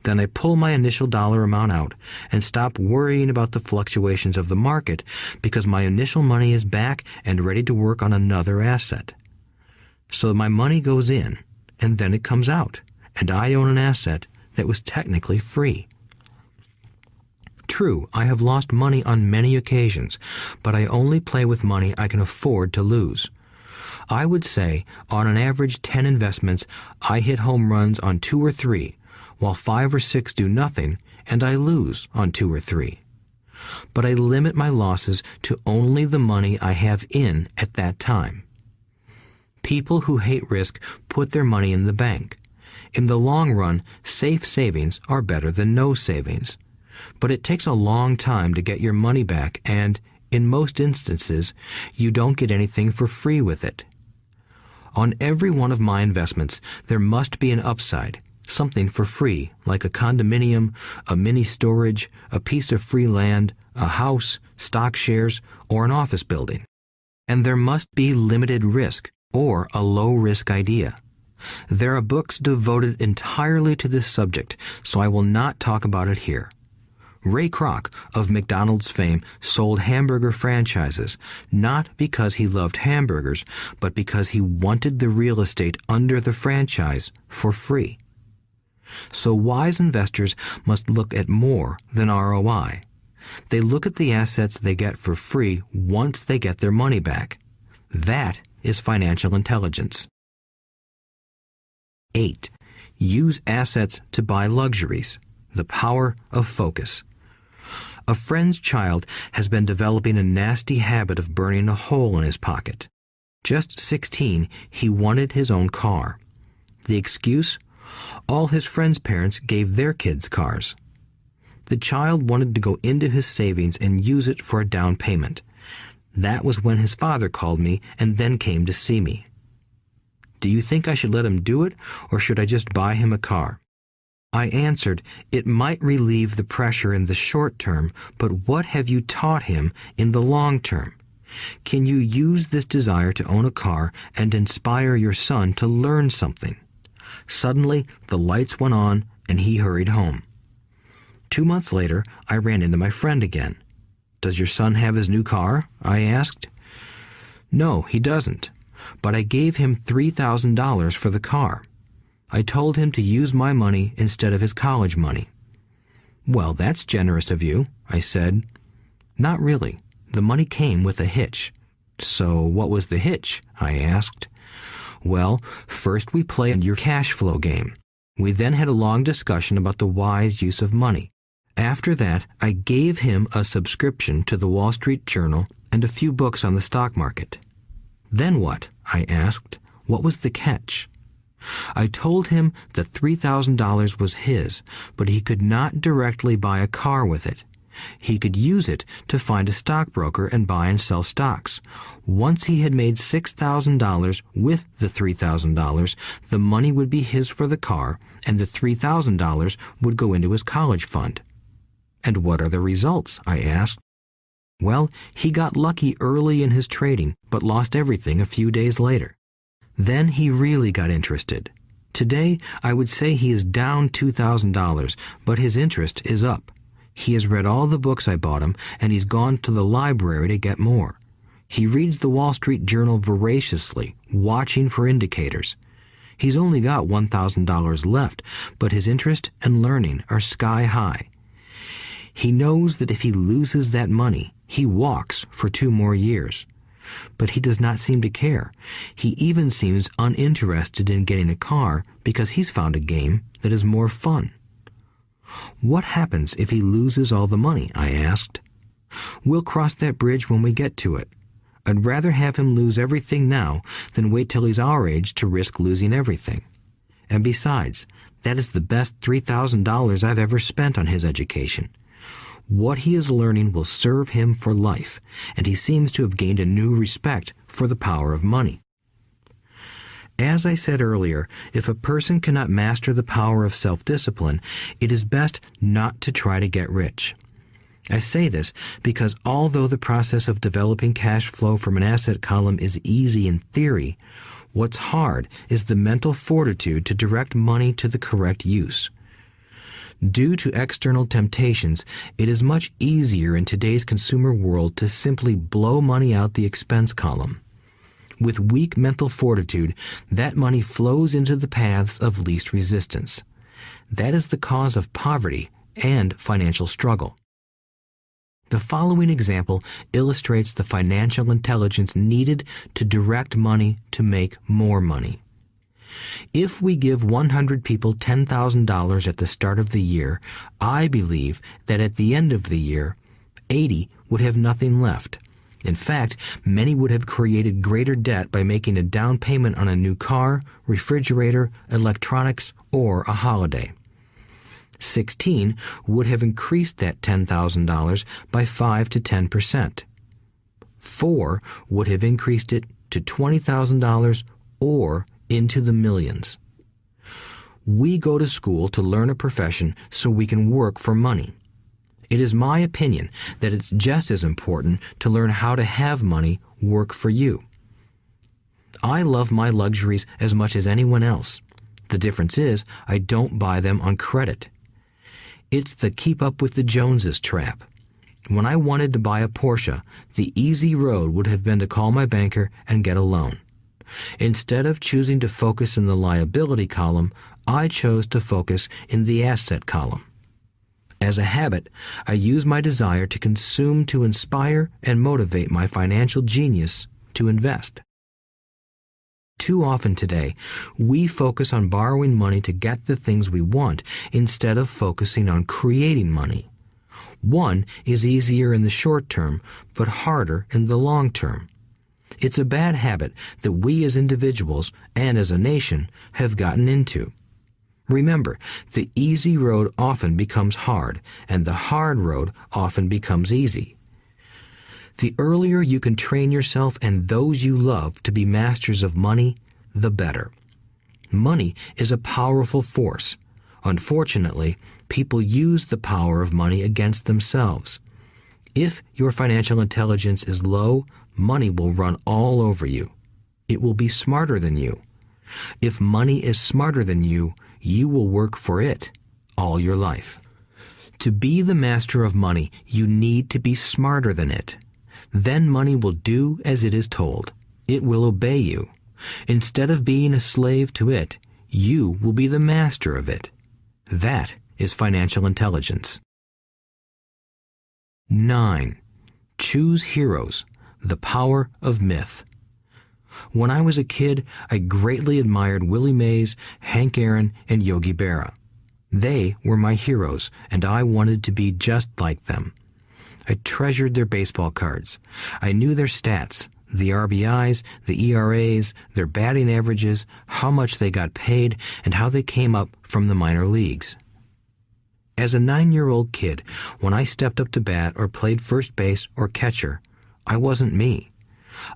Then I pull my initial dollar amount out and stop worrying about the fluctuations of the market because my initial money is back and ready to work on another asset. So my money goes in, and then it comes out, and I own an asset that was technically free. True, I have lost money on many occasions, but I only play with money I can afford to lose. I would say, on an average 10 investments, I hit home runs on 2 or 3, while 5 or 6 do nothing, and I lose on 2 or 3. But I limit my losses to only the money I have in at that time. People who hate risk put their money in the bank. In the long run, safe savings are better than no savings. But it takes a long time to get your money back, and, in most instances, you don't get anything for free with it. On every one of my investments, there must be an upside, something for free, like a condominium, a mini storage, a piece of free land, a house, stock shares, or an office building. And there must be limited risk, or a low-risk idea. There are books devoted entirely to this subject, so I will not talk about it here. Ray Kroc, of McDonald's fame, sold hamburger franchises, not because he loved hamburgers, but because he wanted the real estate under the franchise for free. So wise investors must look at more than ROI. They look at the assets they get for free once they get their money back. That is financial intelligence. 8. Use assets to buy luxuries. The power of focus. A friend's child has been developing a nasty habit of burning a hole in his pocket. Just 16, he wanted his own car. The excuse? All his friends' parents gave their kids cars. The child wanted to go into his savings and use it for a down payment. That was when his father called me and then came to see me. Do you think I should let him do it, or should I just buy him a car? I answered, it might relieve the pressure in the short term, but what have you taught him in the long term? Can you use this desire to own a car and inspire your son to learn something? Suddenly, the lights went on and he hurried home. 2 months later, I ran into my friend again. Does your son have his new car? I asked. No, he doesn't. But I gave him $3,000 for the car. I told him to use my money instead of his college money. Well, that's generous of you, I said. Not really. The money came with a hitch. So what was the hitch? I asked. Well, first we played your cash flow game. We then had a long discussion about the wise use of money. After that, I gave him a subscription to the Wall Street Journal and a few books on the stock market. Then what? I asked. What was the catch? I told him that $3,000 was his, but he could not directly buy a car with it. He could use it to find a stockbroker and buy and sell stocks. Once he had made $6,000 with the $3,000, the money would be his for the car, and the $3,000 would go into his college fund. And what are the results? I asked. Well, he got lucky early in his trading, but lost everything a few days later. Then he really got interested. Today, I would say he is down $2,000, but his interest is up. He has read all the books I bought him, and he's gone to the library to get more. He reads the Wall Street Journal voraciously, watching for indicators. He's only got $1,000 left, but his interest and learning are sky high. He knows that if he loses that money, he walks for 2 more years. But he does not seem to care. He even seems uninterested in getting a car because he's found a game that is more fun. What happens if he loses all the money? I asked. We'll cross that bridge when we get to it. I'd rather have him lose everything now than wait till he's our age to risk losing everything. And besides, that is the best $3,000 I've ever spent on his education. What he is learning will serve him for life, and he seems to have gained a new respect for the power of money. As I said earlier, if a person cannot master the power of self-discipline, it is best not to try to get rich. I say this because although the process of developing cash flow from an asset column is easy in theory, what's hard is the mental fortitude to direct money to the correct use. Due to external temptations, it is much easier in today's consumer world to simply blow money out the expense column. With weak mental fortitude, that money flows into the paths of least resistance. That is the cause of poverty and financial struggle. The following example illustrates the financial intelligence needed to direct money to make more money. If we give 100 people $10,000 at the start of the year, I believe that at the end of the year, 80 would have nothing left. In fact, many would have created greater debt by making a down payment on a new car, refrigerator, electronics, or a holiday. 16 would have increased that $10,000 by 5 to 10%. 4 would have increased it to $20,000 or into the millions. We go to school to learn a profession so we can work for money. It is my opinion that it's just as important to learn how to have money work for you. I love my luxuries as much as anyone else. The difference is I don't buy them on credit. It's the keep up with the Joneses trap. When I wanted to buy a Porsche, the easy road would have been to call my banker and get a loan. Instead of choosing to focus in the liability column, I chose to focus in the asset column. As a habit, I use my desire to consume to inspire and motivate my financial genius to invest. Too often today, we focus on borrowing money to get the things we want instead of focusing on creating money. One is easier in the short term, but harder in the long term. It's a bad habit that we as individuals and as a nation have gotten into. Remember, the easy road often becomes hard, and the hard road often becomes easy. The earlier you can train yourself and those you love to be masters of money, the better. Money is a powerful force. Unfortunately, people use the power of money against themselves. If your financial intelligence is low, money will run all over you. It will be smarter than you. If money is smarter than you will work for it all your life. To be the master of money, you need to be smarter than it. Then money will do as it is told. It will obey you. Instead of being a slave to it, you will be the master of it. That is financial intelligence. 9. Choose heroes. The power of myth. When I was a kid, I greatly admired Willie Mays, Hank Aaron, and Yogi Berra. They were my heroes, and I wanted to be just like them. I treasured their baseball cards. I knew their stats, the RBIs, the ERAs, their batting averages, how much they got paid, and how they came up from the minor leagues. As a 9-year-old kid, when I stepped up to bat or played first base or catcher, I wasn't me.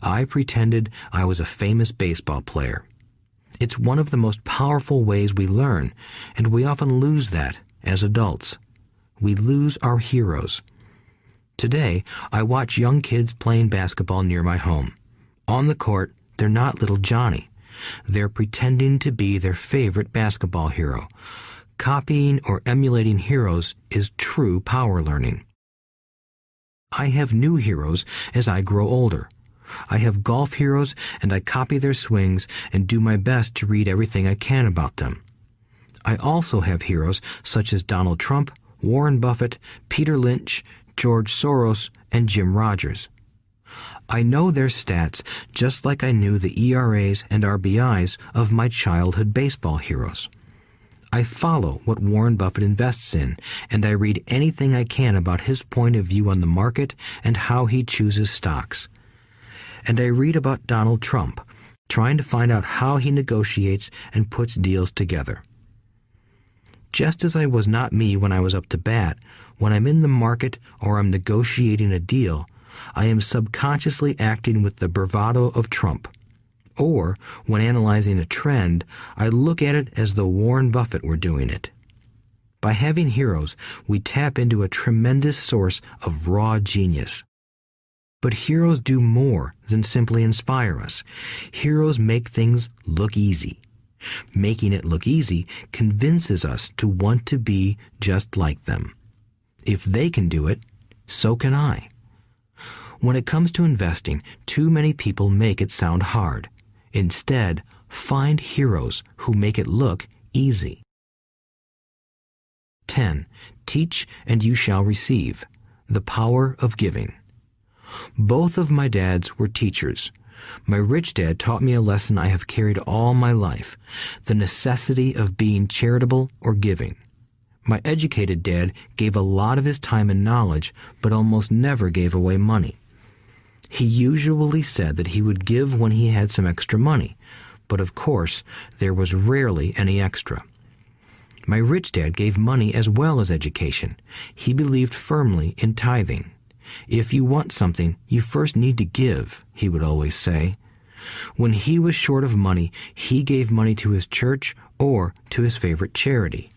I pretended I was a famous baseball player. It's one of the most powerful ways we learn, and we often lose that as adults. We lose our heroes. Today, I watch young kids playing basketball near my home. On the court, they're not little Johnny. They're pretending to be their favorite basketball hero. Copying or emulating heroes is true power learning. I have new heroes as I grow older. I have golf heroes, and I copy their swings and do my best to read everything I can about them. I also have heroes such as Donald Trump, Warren Buffett, Peter Lynch, George Soros, and Jim Rogers. I know their stats just like I knew the ERAs and RBIs of my childhood baseball heroes. I follow what Warren Buffett invests in, and I read anything I can about his point of view on the market and how he chooses stocks. And I read about Donald Trump, trying to find out how he negotiates and puts deals together. Just as I was not me when I was up to bat, when I'm in the market or I'm negotiating a deal, I am subconsciously acting with the bravado of Trump. Or, when analyzing a trend, I look at it as though Warren Buffett were doing it. By having heroes, we tap into a tremendous source of raw genius. But heroes do more than simply inspire us. Heroes make things look easy. Making it look easy convinces us to want to be just like them. If they can do it, so can I. When it comes to investing, too many people make it sound hard. Instead, find heroes who make it look easy. 10. Teach and you shall receive. The power of giving. Both of my dads were teachers. My rich dad taught me a lesson I have carried all my life, the necessity of being charitable or giving. My educated dad gave a lot of his time and knowledge, but almost never gave away money. He usually said that he would give when he had some extra money, but of course, there was rarely any extra. My rich dad gave money as well as education. He believed firmly in tithing. If you want something, you first need to give, he would always say. When he was short of money, he gave money to his church or to his favorite charity.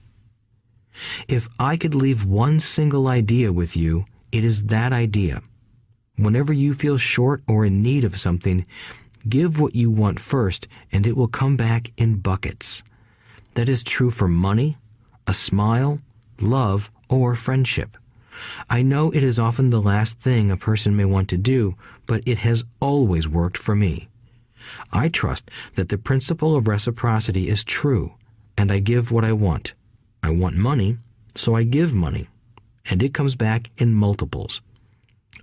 If I could leave one single idea with you, it is that idea. Whenever you feel short or in need of something, give what you want first, and it will come back in buckets. That is true for money, a smile, love, or friendship. I know it is often the last thing a person may want to do, but it has always worked for me. I trust that the principle of reciprocity is true, and I give what I want. I want money, so I give money, and it comes back in multiples.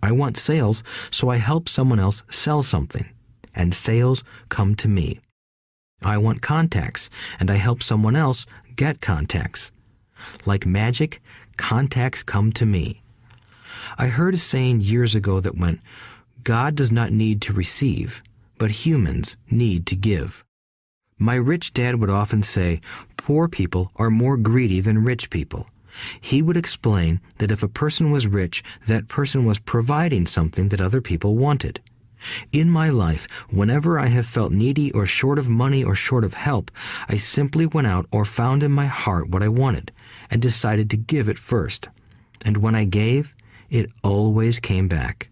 I want sales, so I help someone else sell something, and sales come to me. I want contacts, and I help someone else get contacts. Like magic, contacts come to me. I heard a saying years ago that went, God does not need to receive, but humans need to give. My rich dad would often say, poor people are more greedy than rich people. He would explain that if a person was rich, that person was providing something that other people wanted. In my life, whenever I have felt needy or short of money or short of help, I simply went out or found in my heart what I wanted and decided to give it first. And when I gave, it always came back.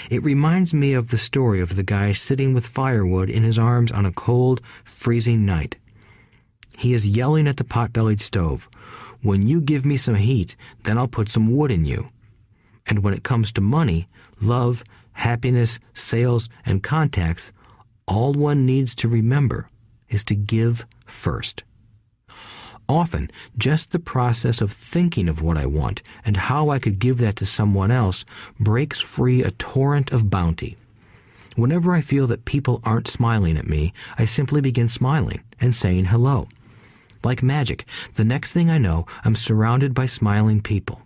It reminds me of the story of the guy sitting with firewood in his arms on a cold, freezing night. He is yelling at the pot-bellied stove, When you give me some heat, then I'll put some wood in you. And when it comes to money, love, happiness, sales, and contacts, all one needs to remember is to give first. Often, just the process of thinking of what I want and how I could give that to someone else breaks free a torrent of bounty. Whenever I feel that people aren't smiling at me, I simply begin smiling and saying hello. Like magic, the next thing I know, I'm surrounded by smiling people.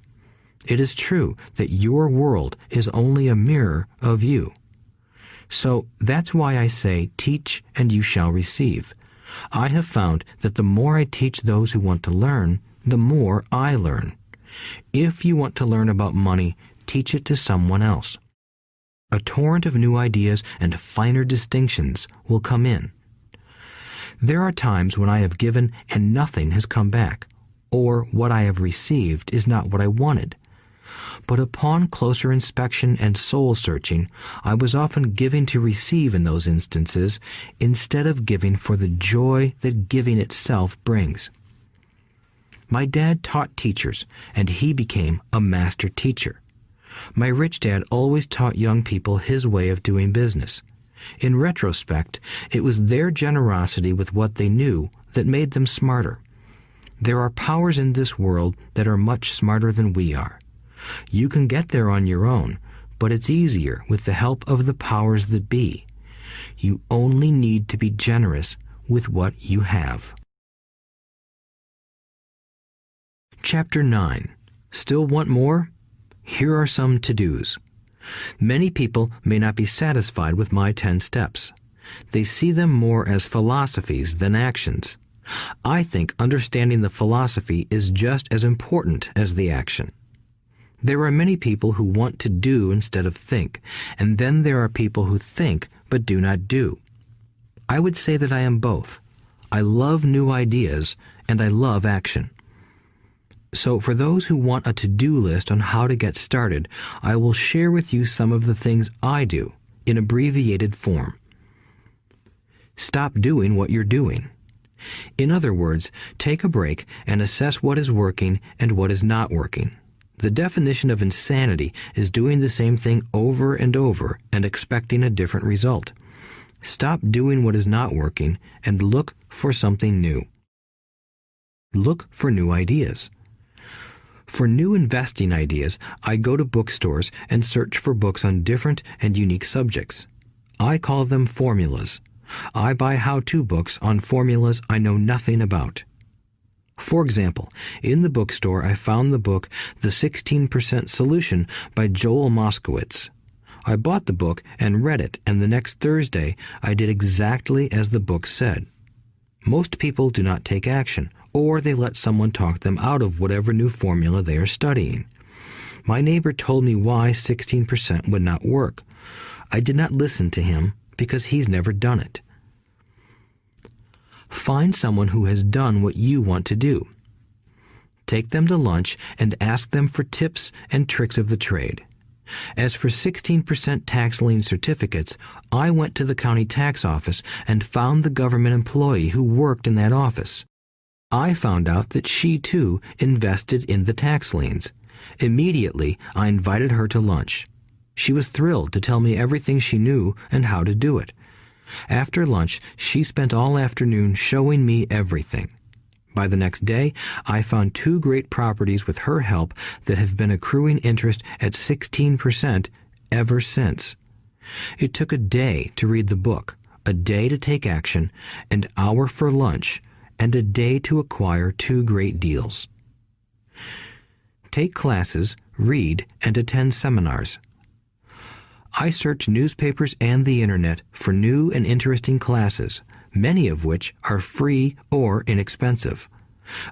It is true that your world is only a mirror of you. So that's why I say, teach and you shall receive. I have found that the more I teach those who want to learn, the more I learn. If you want to learn about money, teach it to someone else. A torrent of new ideas and finer distinctions will come in. There are times when I have given and nothing has come back, or what I have received is not what I wanted. But upon closer inspection and soul-searching, I was often giving to receive in those instances, instead of giving for the joy that giving itself brings. My dad taught teachers, and he became a master teacher. My rich dad always taught young people his way of doing business. In retrospect, it was their generosity with what they knew that made them smarter. There are powers in this world that are much smarter than we are. You can get there on your own, but it's easier with the help of the powers that be. You only need to be generous with what you have. Chapter 9. Still want more? Here are some to-dos. Many people may not be satisfied with my 10 steps. They see them more as philosophies than actions. I think understanding the philosophy is just as important as the action. There are many people who want to do instead of think, and then there are people who think but do not do. I would say that I am both. I love new ideas, and I love action. So for those who want a to-do list on how to get started, I will share with you some of the things I do in abbreviated form. Stop doing what you're doing. In other words, take a break and assess what is working and what is not working. The definition of insanity is doing the same thing over and over and expecting a different result. Stop doing what is not working and look for something new. Look for new ideas. For new investing ideas, I go to bookstores and search for books on different and unique subjects. I call them formulas. I buy how-to books on formulas I know nothing about. For example, in the bookstore I found the book The 16% Solution by Joel Moskowitz. I bought the book and read it, and the next Thursday I did exactly as the book said. Most people do not take action, or they let someone talk them out of whatever new formula they are studying. My neighbor told me why 16% would not work. I did not listen to him because he's never done it. Find someone who has done what you want to do. Take them to lunch and ask them for tips and tricks of the trade. As for 16% tax lien certificates, I went to the county tax office and found the government employee who worked in that office. I found out that she, too, invested in the tax liens. Immediately, I invited her to lunch. She was thrilled to tell me everything she knew and how to do it. After lunch, she spent all afternoon showing me everything. By the next day, I found 2 great properties with her help that have been accruing interest at 16% ever since. It took a day to read the book, a day to take action, an hour for lunch, and a day to acquire 2 great deals. Take classes, read, and attend seminars. I search newspapers and the internet for new and interesting classes, many of which are free or inexpensive.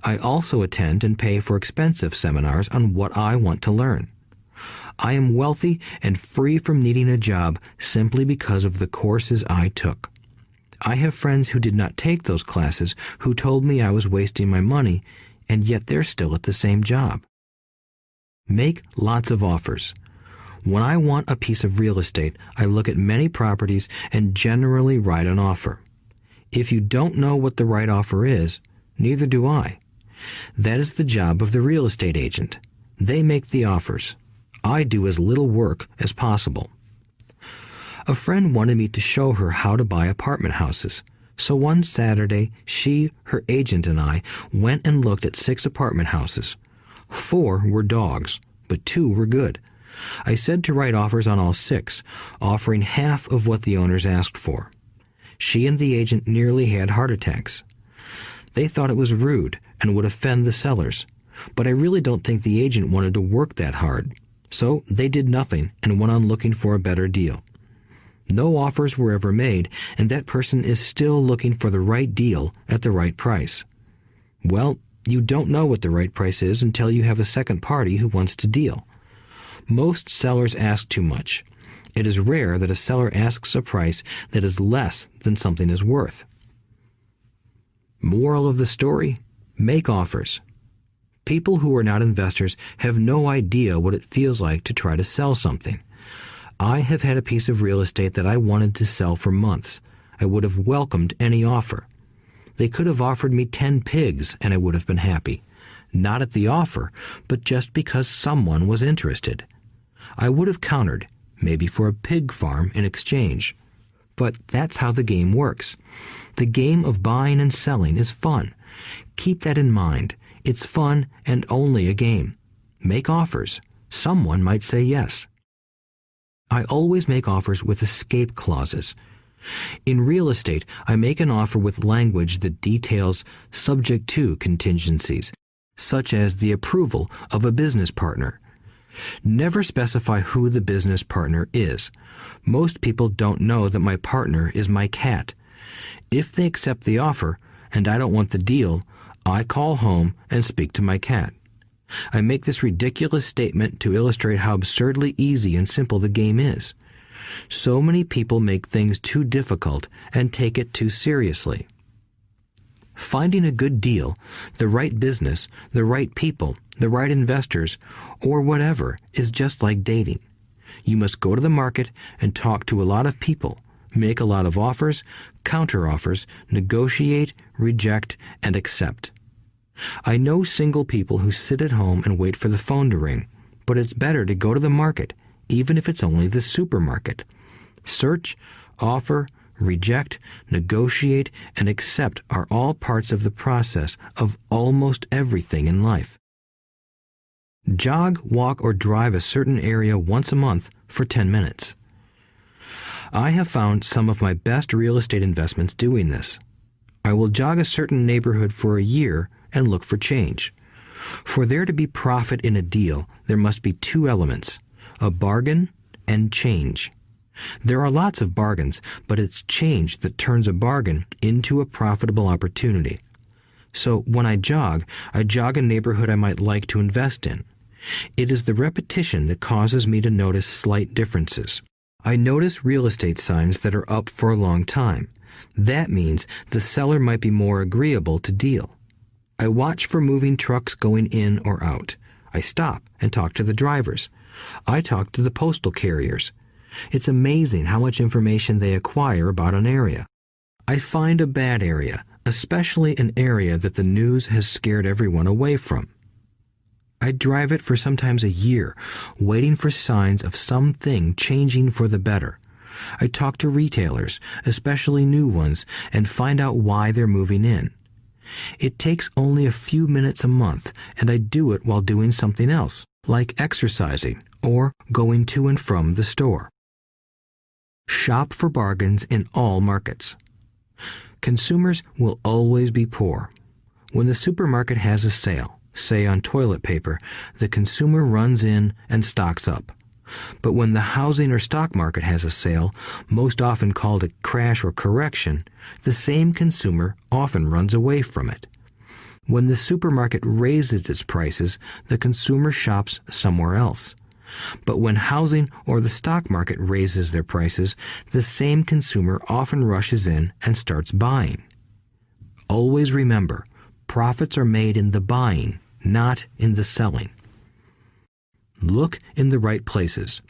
I also attend and pay for expensive seminars on what I want to learn. I am wealthy and free from needing a job simply because of the courses I took. I have friends who did not take those classes who told me I was wasting my money, and yet they're still at the same job. Make lots of offers. When I want a piece of real estate, I look at many properties and generally write an offer. If you don't know what the right offer is, neither do I. That is the job of the real estate agent. They make the offers. I do as little work as possible. A friend wanted me to show her how to buy apartment houses. So one Saturday, she, her agent, and I went and looked at 6 apartment houses. 4 were dogs, but 2 were good. I said to write offers on all 6, offering half of what the owners asked for. She and the agent nearly had heart attacks. They thought it was rude and would offend the sellers, but I really don't think the agent wanted to work that hard. So they did nothing and went on looking for a better deal. No offers were ever made, and that person is still looking for the right deal at the right price. Well, you don't know what the right price is until you have a second party who wants to deal. Most sellers ask too much. It is rare that a seller asks a price that is less than something is worth. Moral of the story: make offers. People who are not investors have no idea what it feels like to try to sell something. I have had a piece of real estate that I wanted to sell for months. I would have welcomed any offer. They could have offered me 10 pigs and I would have been happy. Not at the offer, but just because someone was interested. I would have countered, maybe for a pig farm in exchange. But that's how the game works. The game of buying and selling is fun. Keep that in mind. It's fun and only a game. Make offers. Someone might say yes. I always make offers with escape clauses. In real estate, I make an offer with language that details subject to contingencies, such as the approval of a business partner. Never specify who the business partner is. Most people don't know that my partner is my cat. If they accept the offer, and I don't want the deal, I call home and speak to my cat. I make this ridiculous statement to illustrate how absurdly easy and simple the game is. So many people make things too difficult and take it too seriously. Finding a good deal, the right business, the right people, the right investors, or whatever is just like dating. You must go to the market and talk to a lot of people, make a lot of offers, counter-offers, negotiate, reject, and accept. I know single people who sit at home and wait for the phone to ring, but it's better to go to the market, even if it's only the supermarket. Search, offer, reject, negotiate, and accept are all parts of the process of almost everything in life. Jog, walk, or drive a certain area once a month for 10 minutes. I have found some of my best real estate investments doing this. I will jog a certain neighborhood for a year and look for change. For there to be profit in a deal, there must be 2 elements, a bargain and change. There are lots of bargains, but it's change that turns a bargain into a profitable opportunity. So when I jog a neighborhood I might like to invest in. It is the repetition that causes me to notice slight differences. I notice real estate signs that are up for a long time. That means the seller might be more agreeable to deal. I watch for moving trucks going in or out. I stop and talk to the drivers. I talk to the postal carriers. It's amazing how much information they acquire about an area. I find a bad area, especially an area that the news has scared everyone away from. I drive it for sometimes a year, waiting for signs of something changing for the better. I talk to retailers, especially new ones, and find out why they're moving in. It takes only a few minutes a month, and I do it while doing something else, like exercising or going to and from the store. Shop for bargains in all markets. Consumers will always be poor. When the supermarket has a sale, say on toilet paper, the consumer runs in and stocks up. But when the housing or stock market has a sale, most often called a crash or correction, the same consumer often runs away from it. When the supermarket raises its prices, the consumer shops somewhere else. But when housing or the stock market raises their prices, the same consumer often rushes in and starts buying. Always remember, profits are made in the buying, not in the selling. Look in the right places.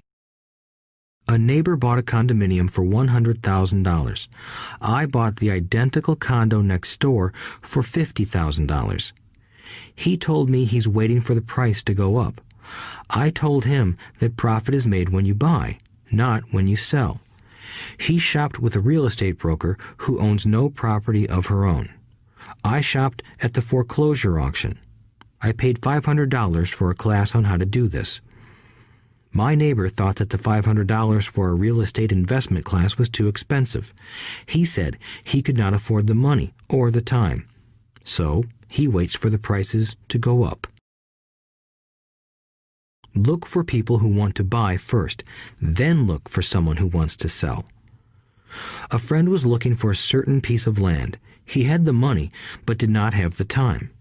A neighbor bought a condominium for $100,000. I bought the identical condo next door for $50,000. He told me he's waiting for the price to go up. I told him that profit is made when you buy, not when you sell. He shopped with a real estate broker who owns no property of her own. I shopped at the foreclosure auction. I paid $500 for a class on how to do this. My neighbor thought that the $500 for a real estate investment class was too expensive. He said he could not afford the money or the time. So he waits for the prices to go up. Look for people who want to buy first, then look for someone who wants to sell. A friend was looking for a certain piece of land. He had the money, but did not have the time.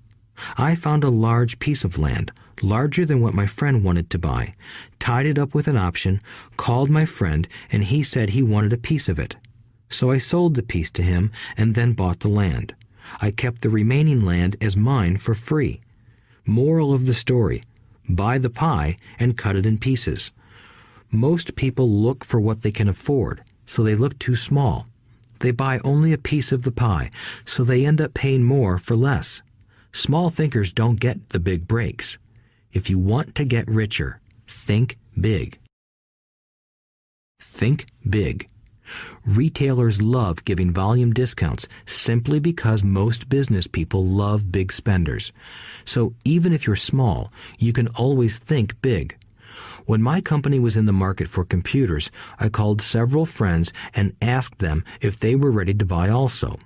I found a large piece of land, larger than what my friend wanted to buy, tied it up with an option, called my friend, and he said he wanted a piece of it. So I sold the piece to him and then bought the land. I kept the remaining land as mine for free. Moral of the story: buy the pie and cut it in pieces. Most people look for what they can afford, so they look too small. They buy only a piece of the pie, so they end up paying more for less. Small thinkers don't get the big breaks. If you want to get richer, think big. Think big. Retailers love giving volume discounts simply because most business people love big spenders. So even if you're small, you can always think big. When my company was in the market for computers, I called several friends and asked them if they were ready to buy also.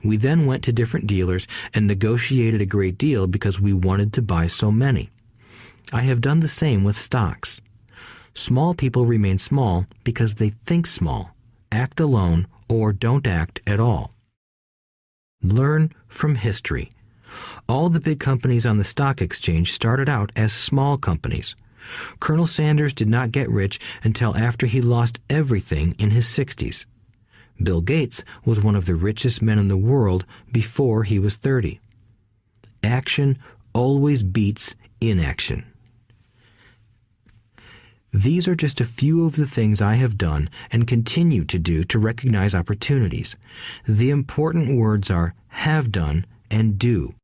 We then went to different dealers and negotiated a great deal because we wanted to buy so many. I have done the same with stocks. Small people remain small because they think small, act alone, or don't act at all. Learn from history. All the big companies on the stock exchange started out as small companies. Colonel Sanders did not get rich until after he lost everything in his 60s. Bill Gates was one of the richest men in the world before he was 30. Action always beats inaction. These are just a few of the things I have done and continue to do to recognize opportunities. The important words are have done and do.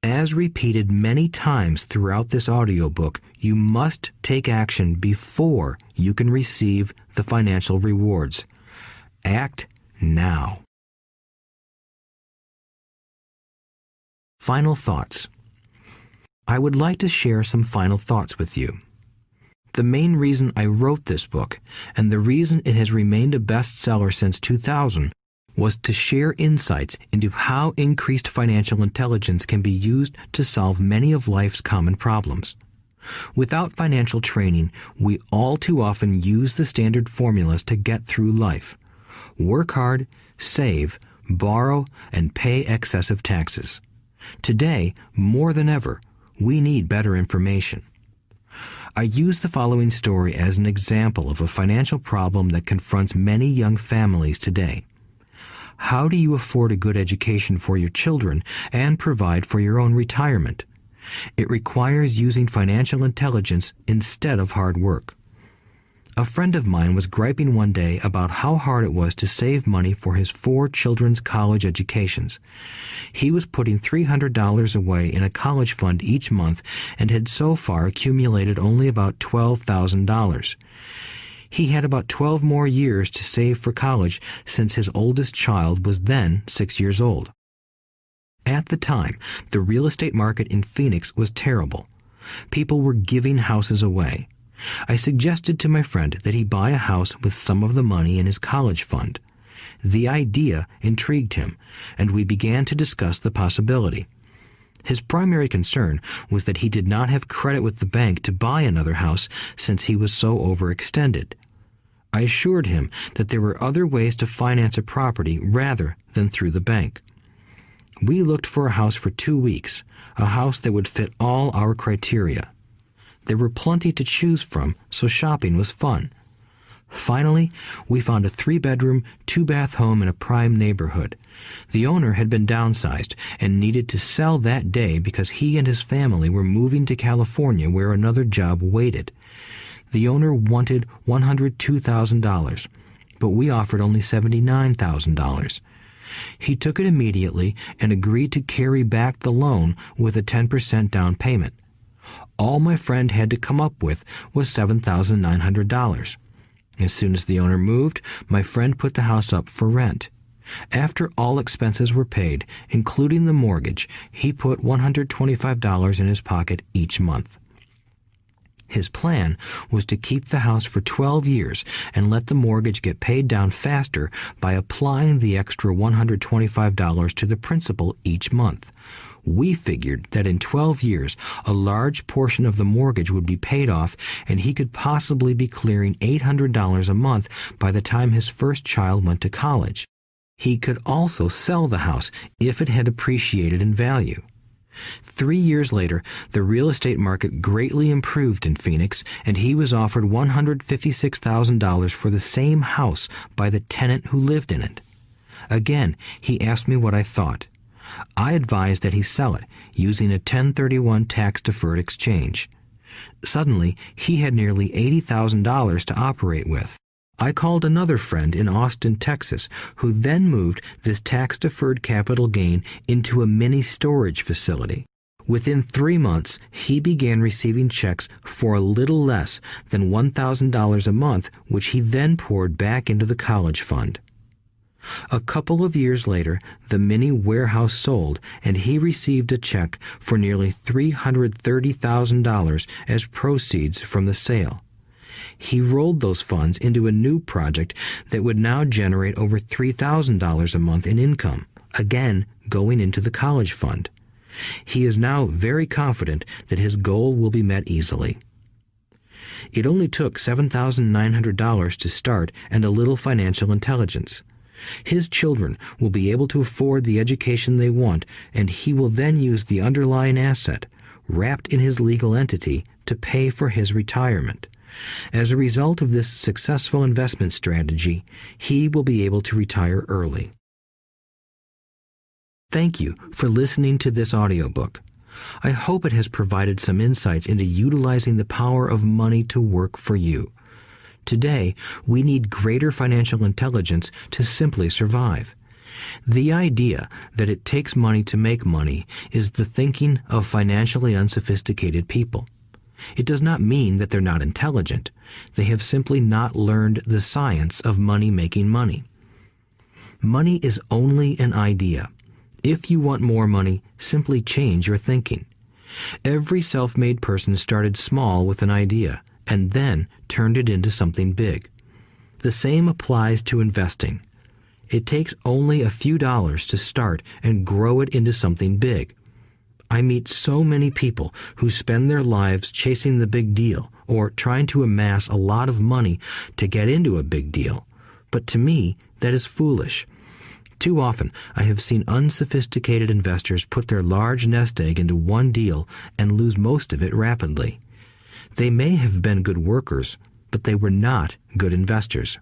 As repeated many times throughout this audiobook, you must take action before you can receive the financial rewards. Act now. Final thoughts. I would like to share some final thoughts with you. The main reason I wrote this book, and the reason it has remained a bestseller since 2000, was to share insights into how increased financial intelligence can be used to solve many of life's common problems. Without financial training, we all too often use the standard formulas to get through life. Work hard, save, borrow, and pay excessive taxes. Today, more than ever, we need better information. I use the following story as an example of a financial problem that confronts many young families today. How do you afford a good education for your children and provide for your own retirement? It requires using financial intelligence instead of hard work. A friend of mine was griping one day about how hard it was to save money for his 4 children's college educations. He was putting $300 away in a college fund each month and had so far accumulated only about $12,000. He had about 12 more years to save for college since his oldest child was then 6 years old. At the time, the real estate market in Phoenix was terrible. People were giving houses away. I suggested to my friend that he buy a house with some of the money in his college fund. The idea intrigued him, and we began to discuss the possibility. His primary concern was that he did not have credit with the bank to buy another house since he was so overextended. I assured him that there were other ways to finance a property rather than through the bank. We looked for a house for 2 weeks, a house that would fit all our criteria. There were plenty to choose from, so shopping was fun. Finally, we found a 3-bedroom, 2-bath home in a prime neighborhood. The owner had been downsized and needed to sell that day because he and his family were moving to California where another job waited. The owner wanted $102,000, but we offered only $79,000. He took it immediately and agreed to carry back the loan with a 10% down payment. All my friend had to come up with was $7,900. As soon as the owner moved, my friend put the house up for rent. After all expenses were paid, including the mortgage, he put $125 in his pocket each month. His plan was to keep the house for 12 years and let the mortgage get paid down faster by applying the extra $125 to the principal each month. We figured that in 12 years, a large portion of the mortgage would be paid off and he could possibly be clearing $800 a month by the time his first child went to college. He could also sell the house if it had appreciated in value. 3 years later, the real estate market greatly improved in Phoenix, and he was offered $156,000 for the same house by the tenant who lived in it. Again, he asked me what I thought. I advised that he sell it, using a 1031 tax-deferred exchange. Suddenly, he had nearly $80,000 to operate with. I called another friend in Austin, Texas, who then moved this tax-deferred capital gain into a mini storage facility. Within 3 months, he began receiving checks for a little less than $1,000 a month, which he then poured back into the college fund. A couple of years later, the mini warehouse sold, and he received a check for nearly $330,000 as proceeds from the sale. He rolled those funds into a new project that would now generate over $3,000 a month in income, again going into the college fund. He is now very confident that his goal will be met easily. It only took $7,900 to start and a little financial intelligence. His children will be able to afford the education they want, and he will then use the underlying asset, wrapped in his legal entity, to pay for his retirement. As a result of this successful investment strategy, he will be able to retire early. Thank you for listening to this audiobook. I hope it has provided some insights into utilizing the power of money to work for you. Today, we need greater financial intelligence to simply survive. The idea that it takes money to make money is the thinking of financially unsophisticated people. It does not mean that they're not intelligent. They have simply not learned the science of making money. Money is only an idea. If you want more money, simply change your thinking. Every self-made person started small with an idea and then turned it into something big. The same applies to investing. It takes only a few dollars to start and grow it into something big. I meet so many people who spend their lives chasing the big deal or trying to amass a lot of money to get into a big deal. But to me, that is foolish. Too often, I have seen unsophisticated investors put their large nest egg into one deal and lose most of it rapidly. They may have been good workers, but they were not good investors.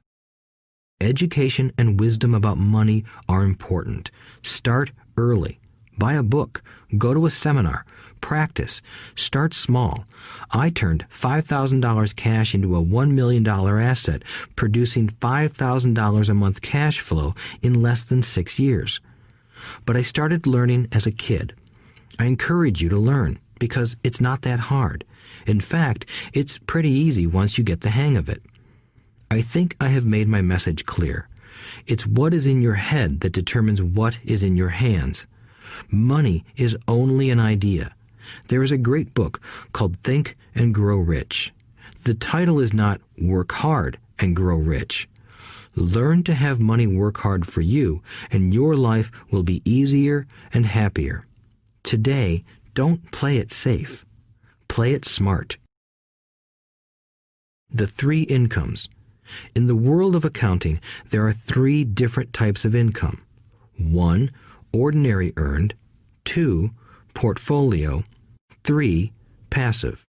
Education and wisdom about money are important. Start early. Buy a book. Go to a seminar. Practice. Start small. I turned $5,000 cash into a $1 million asset, producing $5,000 a month cash flow in less than 6 years. But I started learning as a kid. I encourage you to learn because it's not that hard. In fact, it's pretty easy once you get the hang of it. I think I have made my message clear. It's what is in your head that determines what is in your hands. Money is only an idea. There is a great book called Think and Grow Rich. The title is not Work Hard and Grow Rich. Learn to have money work hard for you, and your life will be easier and happier. Today, don't play it safe. Play it smart. The 3 incomes. In the world of accounting, there are 3 different types of income. 1, ordinary earned. 2, portfolio. 3, passive.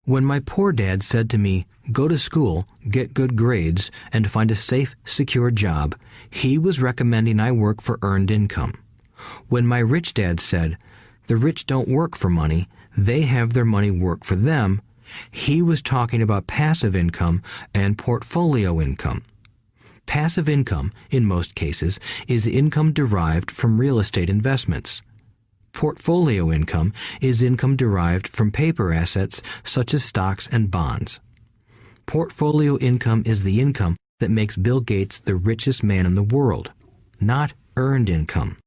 When my poor dad said to me, "Go to school, get good grades, and find a safe, secure job," he was recommending I work for earned income. When my rich dad said, "The rich don't work for money, they have their money work for them," he was talking about passive income and portfolio income. Passive income, in most cases, is income derived from real estate investments. Portfolio income is income derived from paper assets such as stocks and bonds. Portfolio income is the income that makes Bill Gates the richest man in the world, not earned income.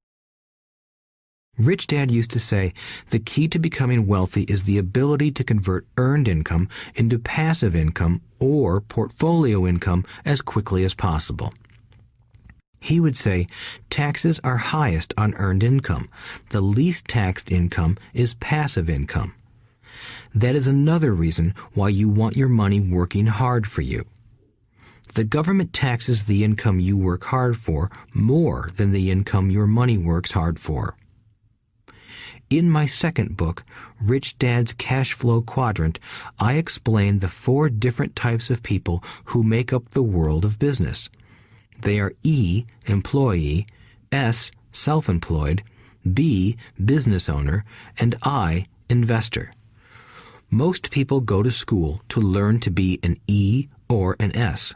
Rich Dad used to say, the key to becoming wealthy is the ability to convert earned income into passive income or portfolio income as quickly as possible. He would say, taxes are highest on earned income. The least taxed income is passive income. That is another reason why you want your money working hard for you. The government taxes the income you work hard for more than the income your money works hard for. In my second book, Rich Dad's Cash Flow Quadrant, I explain the 4 different types of people who make up the world of business. They are E, employee, S, self-employed, B, business owner, and I, investor. Most people go to school to learn to be an E or an S.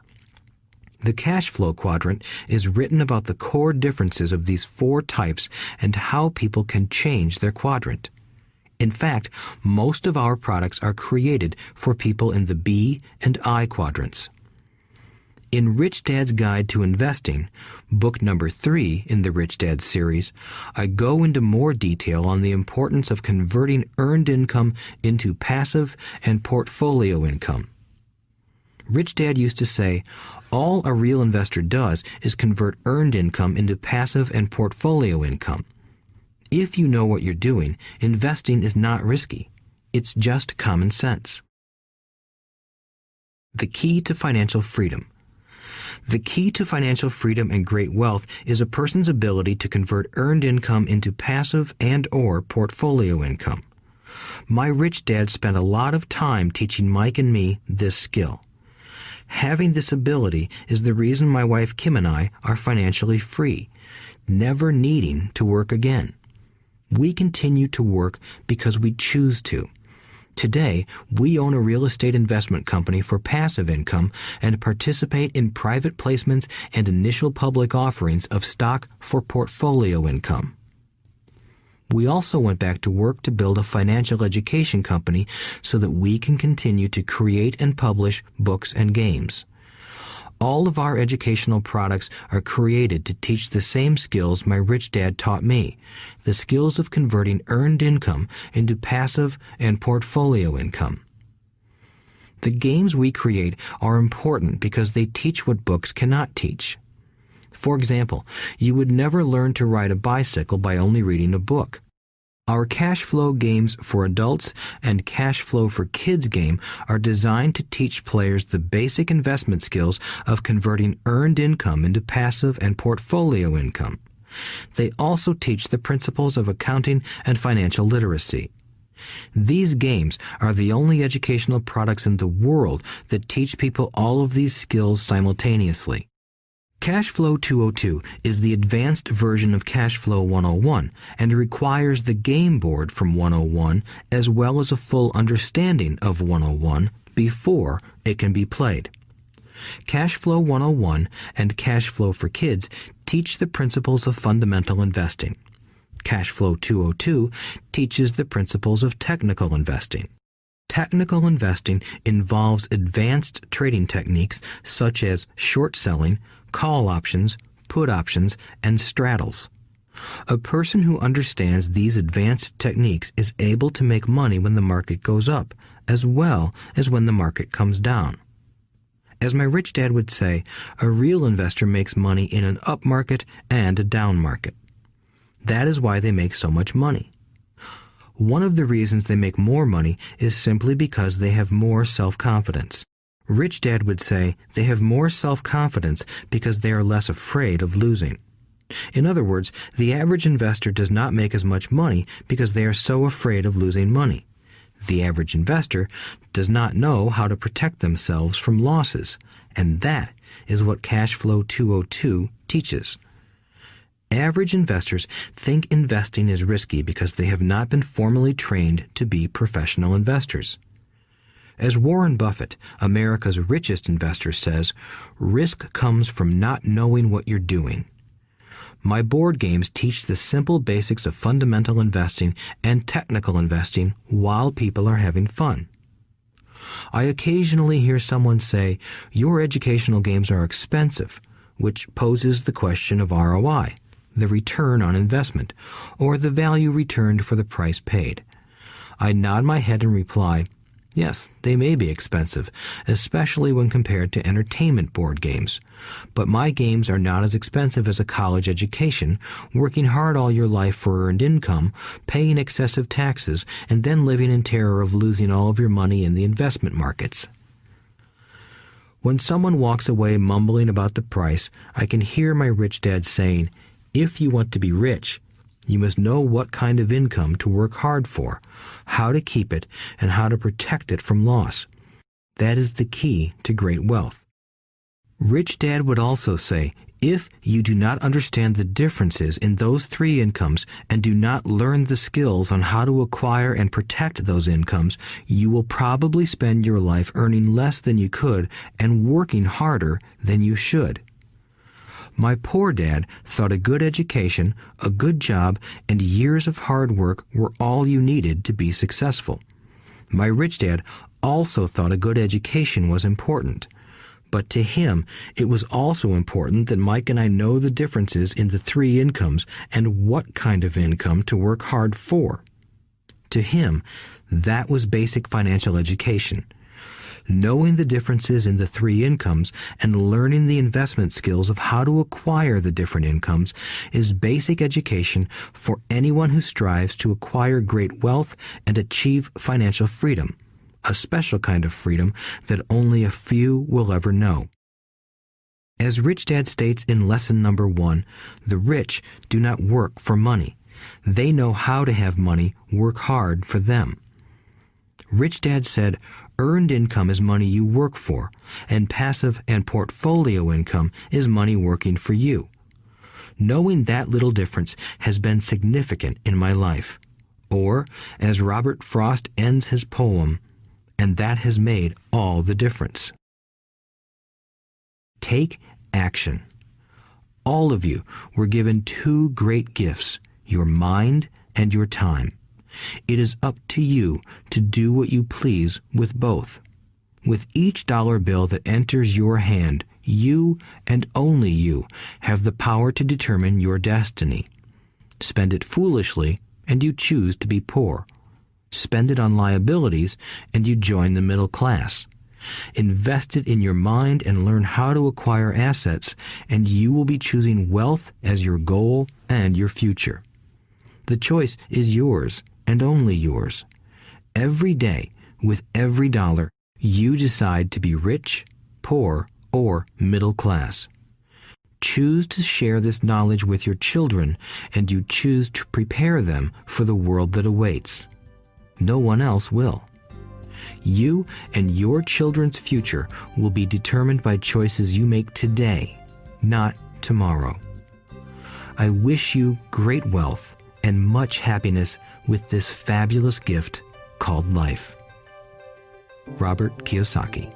The cash flow quadrant is written about the core differences of these 4 types and how people can change their quadrant. In fact, most of our products are created for people in the B and I quadrants. In Rich Dad's Guide to Investing, book number 3 in the Rich Dad series, I go into more detail on the importance of converting earned income into passive and portfolio income. Rich Dad used to say, all a real investor does is convert earned income into passive and portfolio income. If you know what you're doing, investing is not risky. It's just common sense. The key to financial freedom. The key to financial freedom and great wealth is a person's ability to convert earned income into passive and/or portfolio income. My Rich Dad spent a lot of time teaching Mike and me this skill. Having this ability is the reason my wife Kim and I are financially free, never needing to work again. We continue to work because we choose to. Today, we own a real estate investment company for passive income and participate in private placements and initial public offerings of stock for portfolio income. We also went back to work to build a financial education company so that we can continue to create and publish books and games. All of our educational products are created to teach the same skills my Rich Dad taught me, the skills of converting earned income into passive and portfolio income. The games we create are important because they teach what books cannot teach. For example, you would never learn to ride a bicycle by only reading a book. Our cash flow games for adults and cash flow for kids game are designed to teach players the basic investment skills of converting earned income into passive and portfolio income. They also teach the principles of accounting and financial literacy. These games are the only educational products in the world that teach people all of these skills simultaneously. Cash Flow 202 is the advanced version of Cash Flow 101 and requires the game board from 101 as well as a full understanding of 101 before it can be played. Cash Flow 101 and Cash Flow for Kids teach the principles of fundamental investing. Cash Flow 202 teaches the principles of technical investing. Technical investing involves advanced trading techniques such as short selling, call options, put options, and straddles. A person who understands these advanced techniques is able to make money when the market goes up, as well as when the market comes down. As my Rich Dad would say, a real investor makes money in an up market and a down market. That is why they make so much money. One of the reasons they make more money is simply because they have more self-confidence. Rich Dad would say they have more self-confidence because they are less afraid of losing. In other words, the average investor does not make as much money because they are so afraid of losing money. The average investor does not know how to protect themselves from losses, and that is what Cash Flow 202 teaches. Average investors think investing is risky because they have not been formally trained to be professional investors. As Warren Buffett, America's richest investor, says, risk comes from not knowing what you're doing. My board games teach the simple basics of fundamental investing and technical investing while people are having fun. I occasionally hear someone say, your educational games are expensive, which poses the question of ROI, the return on investment, or the value returned for the price paid. I nod my head and reply, yes, they may be expensive, especially when compared to entertainment board games. But my games are not as expensive as a college education, working hard all your life for earned income, paying excessive taxes, and then living in terror of losing all of your money in the investment markets. When someone walks away mumbling about the price, I can hear my rich dad saying, if you want to be rich, you must know what kind of income to work hard for, how to keep it, and how to protect it from loss. That is the key to great wealth. Rich Dad would also say, if you do not understand the differences in those three incomes and do not learn the skills on how to acquire and protect those incomes, you will probably spend your life earning less than you could and working harder than you should. My poor dad thought a good education, a good job, and years of hard work were all you needed to be successful. My rich dad also thought a good education was important. But to him, it was also important that Mike and I know the differences in the three incomes and what kind of income to work hard for. To him, that was basic financial education. Knowing the differences in the three incomes and learning the investment skills of how to acquire the different incomes is basic education for anyone who strives to acquire great wealth and achieve financial freedom, a special kind of freedom that only a few will ever know. As Rich Dad states in lesson number 1, the rich do not work for money. They know how to have money work hard for them. Rich Dad said, earned income is money you work for, and passive and portfolio income is money working for you. Knowing that little difference has been significant in my life. Or, as Robert Frost ends his poem, and that has made all the difference. Take action. All of you were given two great gifts, your mind and your time. It is up to you to do what you please with both. With each dollar bill that enters your hand, you and only you have the power to determine your destiny. Spend it foolishly, and you choose to be poor. Spend it on liabilities, and you join the middle class. Invest it in your mind and learn how to acquire assets, and you will be choosing wealth as your goal and your future. The choice is yours, and only yours. Every day, with every dollar, you decide to be rich, poor, or middle class. Choose to share this knowledge with your children, and you choose to prepare them for the world that awaits. No one else will. You and your children's future will be determined by choices you make today, not tomorrow. I wish you great wealth and much happiness with this fabulous gift called life. Robert Kiyosaki.